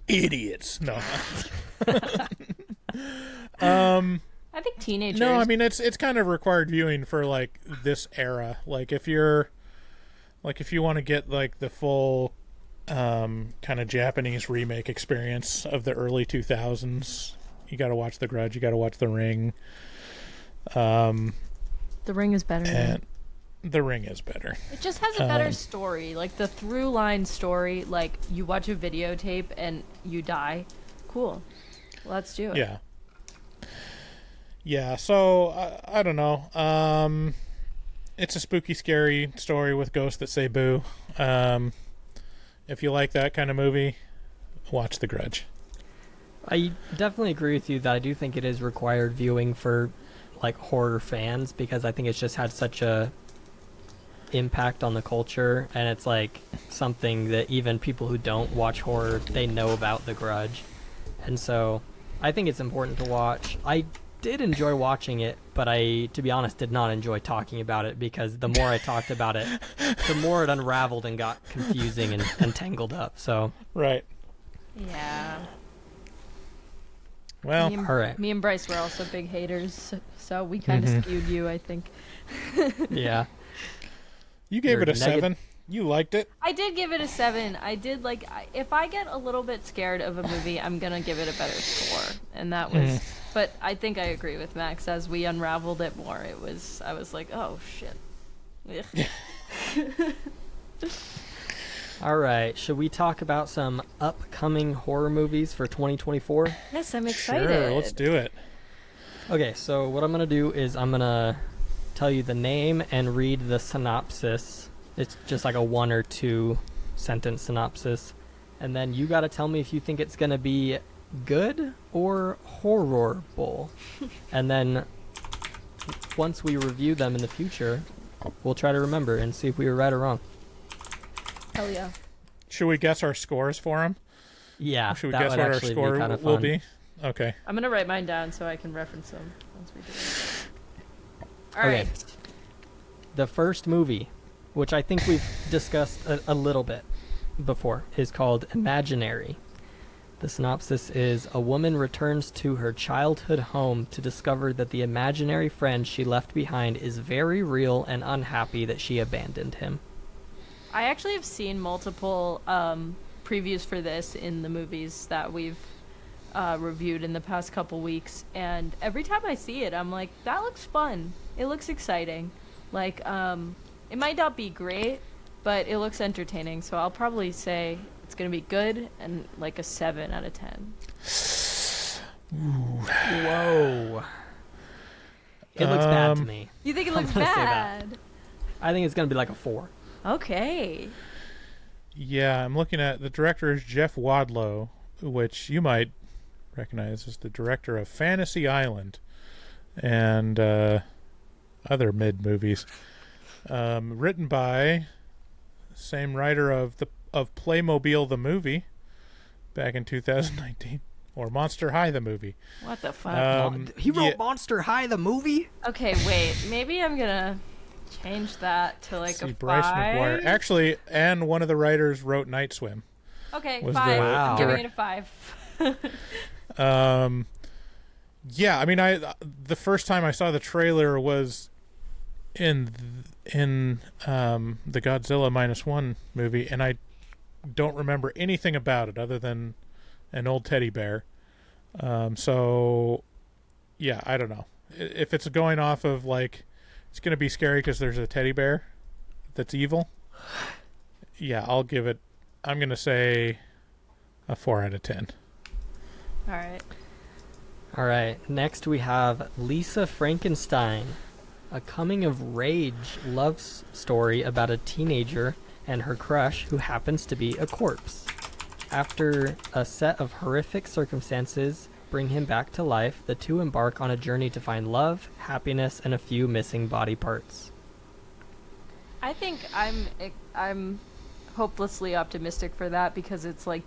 Idiots. No. I think teenagers. No, I mean it's kind of required viewing for this era. If you want to get the full kind of Japanese remake experience of the early 2000s, you got to watch The Grudge. You got to watch The Ring. The Ring is better. And The Ring is better. It just has a better story. The through line story. You watch a videotape and you die. Cool. Let's do it. Yeah. Yeah. So I don't know. It's a spooky, scary story with ghosts that say boo. If you like that kind of movie, watch The Grudge. I definitely agree with you that I do think it is required viewing for horror fans, because I think it's just had such a impact on the culture, and it's like something that even people who don't watch horror, they know about The Grudge. And so I think it's important to watch. I did enjoy watching it, but I, to be honest, did not enjoy talking about it, because the more I talked about it, the more it unraveled and got confusing and tangled up. So Right. Yeah. Well, all right. Me and Bryce were also big haters, so we kind of skewed you, I think. Yeah. you gave You're it a 7. You liked it. I did give it a 7. I did like. If I get a little bit scared of a movie, I'm gonna give it a better score, and that was. But I think I agree with Max. As we unraveled it more, it was. I was like, oh shit. Ugh. All right. Should we talk about some upcoming horror movies for 2024? Yes, I'm excited. Sure, let's do it. Okay, so what I'm going to do is I'm going to tell you the name and read the synopsis. It's just like a 1 or 2 sentence synopsis. And then you got to tell me if you think it's going to be good or horrible. And then once we review them in the future, we'll try to remember and see if we were right or wrong. Hell yeah. Should we guess our scores for them? Yeah, Should we that guess would what our actually score be kind of will fun. be? Okay. I'm gonna write mine down so I can reference them once we do it. All Okay. right. The first movie, which I think we've discussed a little bit before, is called Imaginary. The synopsis is: a woman returns to her childhood home to discover that the imaginary friend she left behind is very real and unhappy that she abandoned him. I actually have seen multiple previews for this in the movies that we've reviewed in the past couple weeks, and every time I see it, I'm like, that looks fun. It looks exciting. Like, it might not be great, but it looks entertaining, so I'll probably say it's going to be good and like a 7 out of 10. Whoa. It looks bad to me. You think it I'm looks gonna say that. bad? I think it's going to be like a 4. Okay. Yeah, I'm looking at the director is Jeff Wadlow, which you might recognize as the director of Fantasy Island and other mid movies. Written by same writer of Playmobil the movie back in 2019, or Monster High the movie. What the fuck? He wrote yeah. Monster High the movie? Okay, wait. Maybe I'm gonna change that to like See, a 5. Bryce McGuire. Actually, and one of the writers wrote Night Swim. Okay, was 5. the I'm giving direct- it a 5. Yeah, I mean, the first time I saw the trailer was in the Godzilla -1 movie, and I don't remember anything about it other than an old teddy bear. So yeah, I don't know if it's going off of like it's going to be scary because there's a teddy bear that's evil. Yeah, I'm going to say a 4 out of 10. All right. All right. Next we have Lisa Frankenstein, a coming-of-age love story about a teenager and her crush who happens to be a corpse. After a set of horrific circumstances bring him back to life, the two embark on a journey to find love, happiness, and a few missing body parts. I think I'm hopelessly optimistic for that because it's like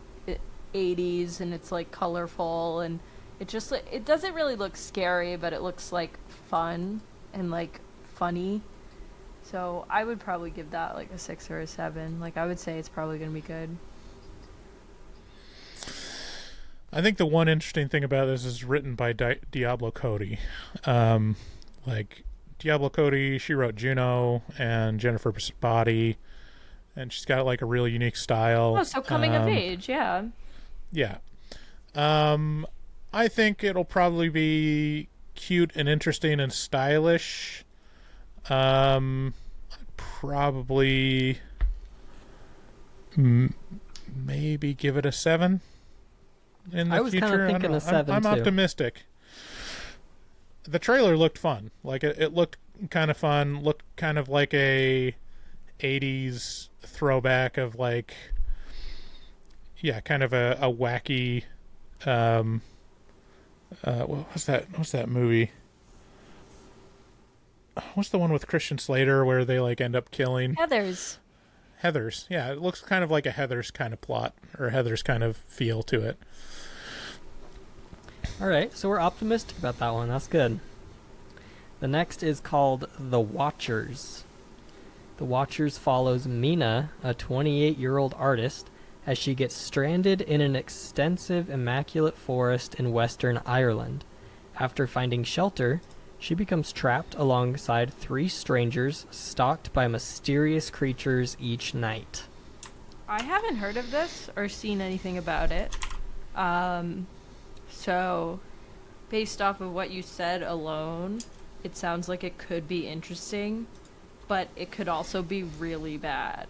80s and it's like colorful and it just it doesn't really look scary, but it looks like fun and like funny. So I would probably give that like a 6 or a 7. Like I would say it's probably going to be good. I think the one interesting thing about this is written by Diablo Cody. Like Diablo Cody, she wrote Juno and Jennifer's Body, and she's got like a really unique style. Oh, so coming of age, yeah. Yeah. I think it'll probably be cute and interesting and stylish. I'd probably maybe give it a 7 in the I was future. kind of thinking a 7 I'm too. optimistic. The trailer looked fun. Like it looked kind of fun. Looked kind of like a 80s throwback of like, yeah, kind of a wacky. What was that movie? what's the one with Christian Slater where they like end up killing Heathers. Heathers? Yeah, it looks kind of like a Heathers kind of plot or Heathers kind of feel to it. All right, so we're optimistic about that one. That's good. The next is called The Watchers. The Watchers follows Mina, a 28-year-old artist, as she gets stranded in an extensive, immaculate forest in Western Ireland. After finding shelter, she becomes trapped alongside 3 strangers stalked by mysterious creatures each night. I haven't heard of this or seen anything about it. So, based off of what you said alone, it sounds like it could be interesting, but it could also be really bad.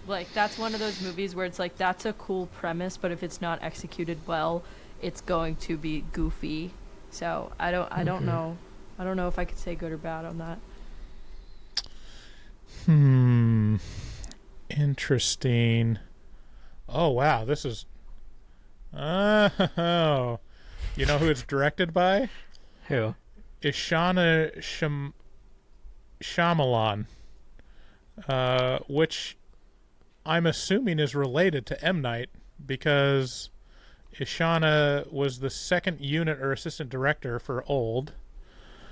Like, that's one of those movies where it's like, that's a cool premise, but if it's not executed well, it's going to be goofy. So, I don't know. I don't know if I could say good or bad on that. Interesting. Oh, wow. This is... Oh. You know who it's directed by? Who? Ishana Shyamalan. Which I'm assuming is related to M. Night because Ishana was the second unit or assistant director for Old.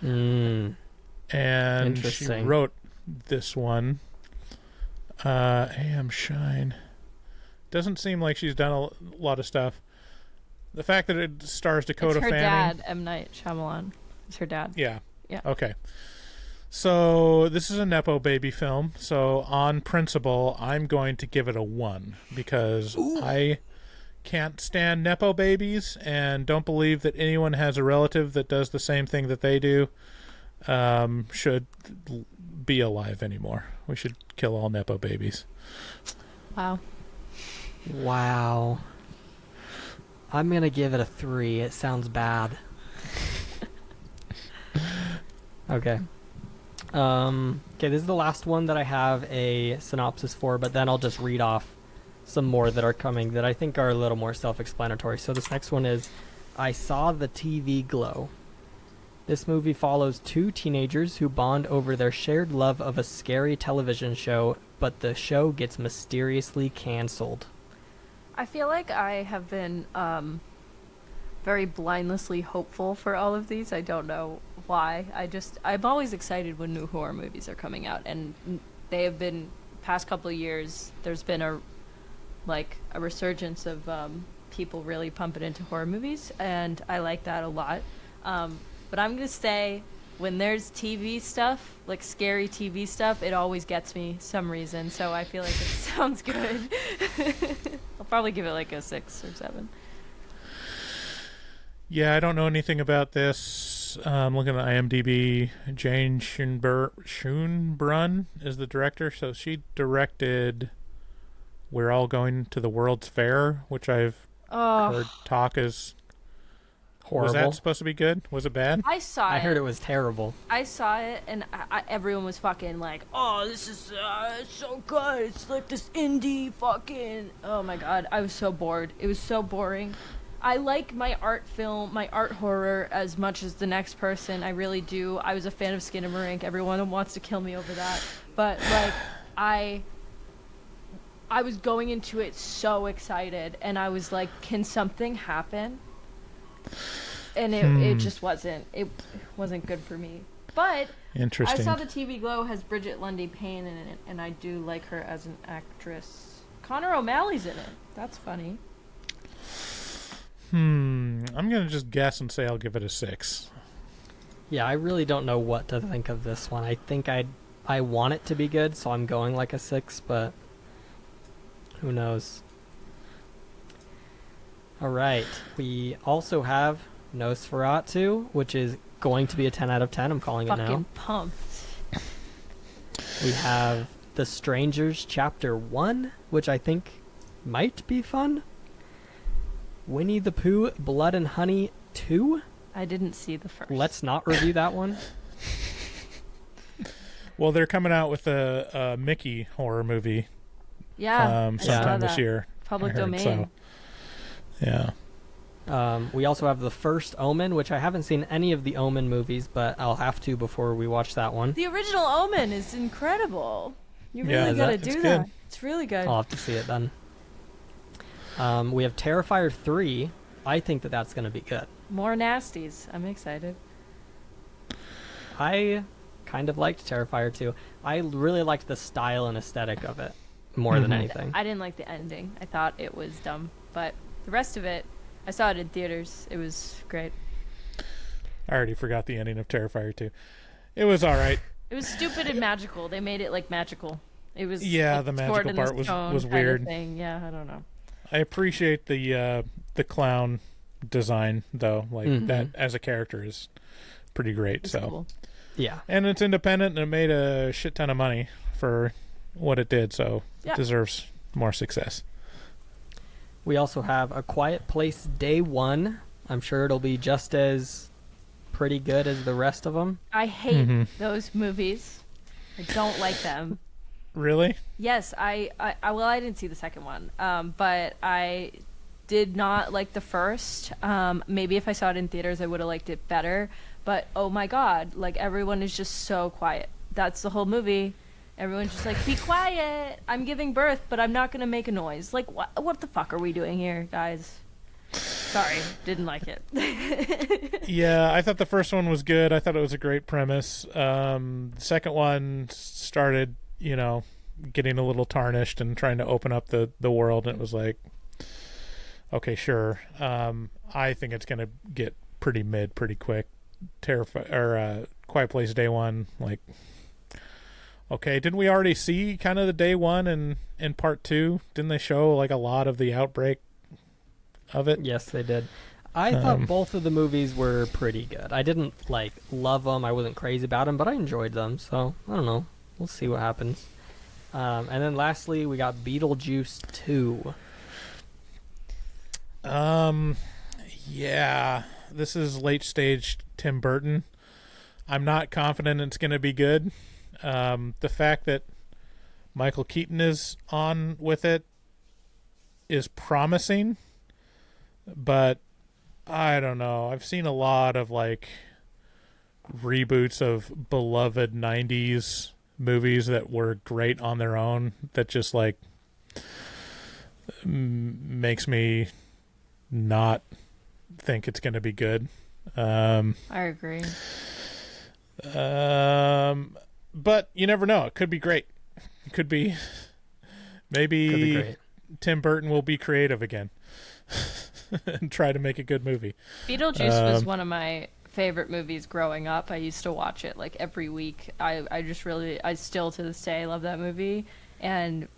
And she wrote this one. AM Shine. Doesn't seem like she's done a lot of stuff. The fact that it stars Dakota It's her Fanning. dad, M. Night Shyamalan. It's her dad. Yeah. Yeah. Okay. So this is a Nepo baby film. So on principle, I'm going to give it a 1 because I can't stand Nepo babies and don't believe that anyone has a relative that does the same thing that they do should be alive anymore. We should kill all Nepo babies. Wow. I'm going to give it a 3. It sounds bad. Okay. Okay, this is the last one that I have a synopsis for, but then I'll just read off some more that are coming that I think are a little more self-explanatory. So this next one is I Saw the TV Glow. This movie follows 2 teenagers who bond over their shared love of a scary television show, but the show gets mysteriously canceled. I feel like I have been very blindlessly hopeful for all of these. I don't know why. I'm always excited when new horror movies are coming out, and they have been past couple of years. There's been a resurgence of people really pumping into horror movies, and I like that a lot. But I'm gonna say when there's TV stuff, like scary TV stuff, it always gets me some reason. So I feel like it sounds good. I'll probably give it like a 6 or 7. Yeah, I don't know anything about this. I'm looking at IMDb. Jane Schoenbrunn is the director. So she directed We're All Going to the World's Fair, which I've heard talk is horrible. Was that supposed to be good? Was it bad? I saw it. I heard it was terrible. I saw it, and everyone was fucking like, oh, this is so good. It's like this indie fucking... Oh my god, I was so bored. It was so boring. I like my art horror as much as the next person. I really do. I was a fan of Skinamarink. Everyone wants to kill me over that. But, like, I was going into it so excited, and I was like, can something happen? And it just wasn't. It wasn't good for me. But interesting. I Saw the TV Glow has Bridget Lundy Payne in it, and I do like her as an actress. Connor O'Malley's in it. That's funny. I'm going to just guess and say I'll give it a 6. Yeah, I really don't know what to think of this one. I think I want it to be good, so I'm going like a 6, but who knows? All right. We also have Nosferatu, which is going to be a 10 out of 10. I'm calling it now. Fucking pumped. We have The Strangers Chapter 1, which I think might be fun. Winnie the Pooh Blood and Honey 2. I didn't see the first. Let's not review that one. Well, they're coming out with a Mickey horror movie. Yeah, sometime this year. Public I heard, domain. So. Yeah. We also have The First Omen, which I haven't seen any of the Omen movies, but I'll have to before we watch that one. The original Omen is incredible. You Yeah, really gotta it's do good. that. It's really good. I'll have to see it then. We have Terrifier 3. I think that that's going to be good. More nasties. I'm excited. I kind of liked Terrifier 2. I really liked the style and aesthetic of it more than anything. I didn't like the ending. I thought it was dumb. But the rest of it, I saw it in theaters. It was great. I already forgot the ending of Terrifier 2. It was all right. It was stupid and magical. They made it like magical. It was Yeah, like, the magical sword in part the was stone kind of weird. thing. Yeah, I don't know. I appreciate the clown design though. Like that as a character is pretty great. It's so cool. Yeah. and it's independent and it made a shit ton of money for what it did. So Yeah. it deserves more success. We also have A Quiet Place Day 1. I'm sure it'll be just as pretty good as the rest of them. I hate those movies. I don't like them. Really? Yes, I didn't see the second one, but I did not like the first. Maybe if I saw it in theaters, I would have liked it better. But oh my god, like everyone is just so quiet. That's the whole movie. Everyone's just like, be quiet. I'm giving birth, but I'm not gonna make a noise. Like, what the fuck are we doing here, guys? Sorry, didn't like it. Yeah, I thought the first one was good. I thought it was a great premise. The second one started, getting a little tarnished and trying to open up the world, and it was like, okay, sure. I think it's gonna get pretty mid pretty quick. Quiet Place Day 1, like, okay, didn't we already see kind of the day 1 and part 2? Didn't they show like a lot of the outbreak of it? Yes, they did. I thought both of the movies were pretty good. I didn't love them. I wasn't crazy about them, but I enjoyed them. So I don't know. We'll see what happens. And then lastly, we got Beetlejuice 2. Yeah, this is late stage Tim Burton. I'm not confident it's going to be good. The fact that Michael Keaton is on with it is promising, but I don't know. I've seen a lot of reboots of beloved 90s movies that were great on their own that just makes me not think it's going to be good. I agree. But you never know. It could be great. It could be maybe great. Tim Burton will be creative again and try to make a good movie. Beetlejuice was one of my favorite movies growing up. I used to watch it every week. I still to this day love that movie. And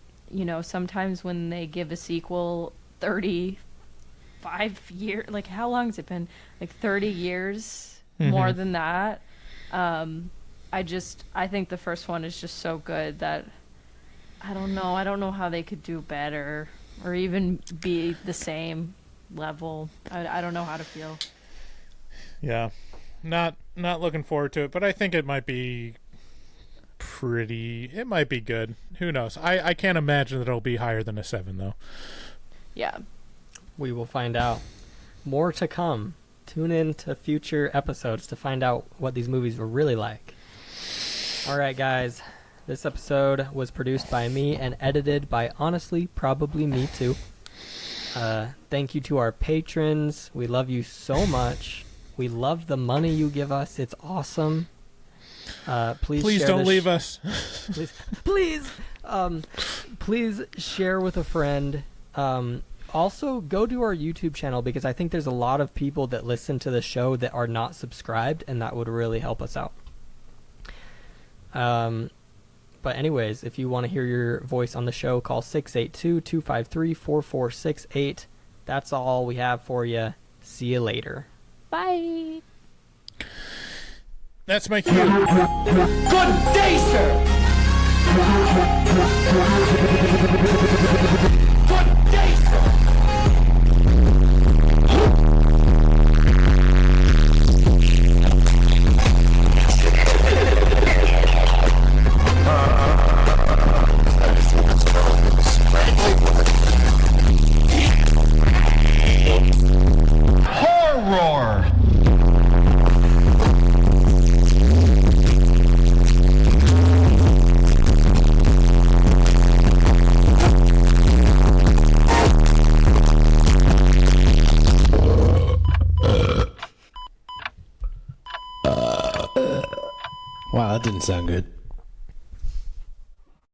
sometimes when they give a sequel 35 years, how long has it been? 30 years, more than that. I think the first one is just so good that I don't know how they could do better or even be the same level. I don't know how to feel. Yeah. Not looking forward to it, but I think it might be it might be good. Who knows? I can't imagine that it'll be higher than a 7 though. Yeah. We will find out. More to come. Tune in to future episodes to find out what these movies were really like. All right, guys. This episode was produced by me and edited by, honestly, probably me too. Thank you to our patrons. We love you so much. We love the money you give us. It's awesome. Please don't leave us. Please share with a friend. Also, go to our YouTube channel because I think there's a lot of people that listen to the show that are not subscribed, and that would really help us out. But anyways, if you want to hear your voice on the show, call 682-253-4468. That's all we have for you. See you later. Bye. That's my cue. Good day, sir! Good day, sir! didn't sound good.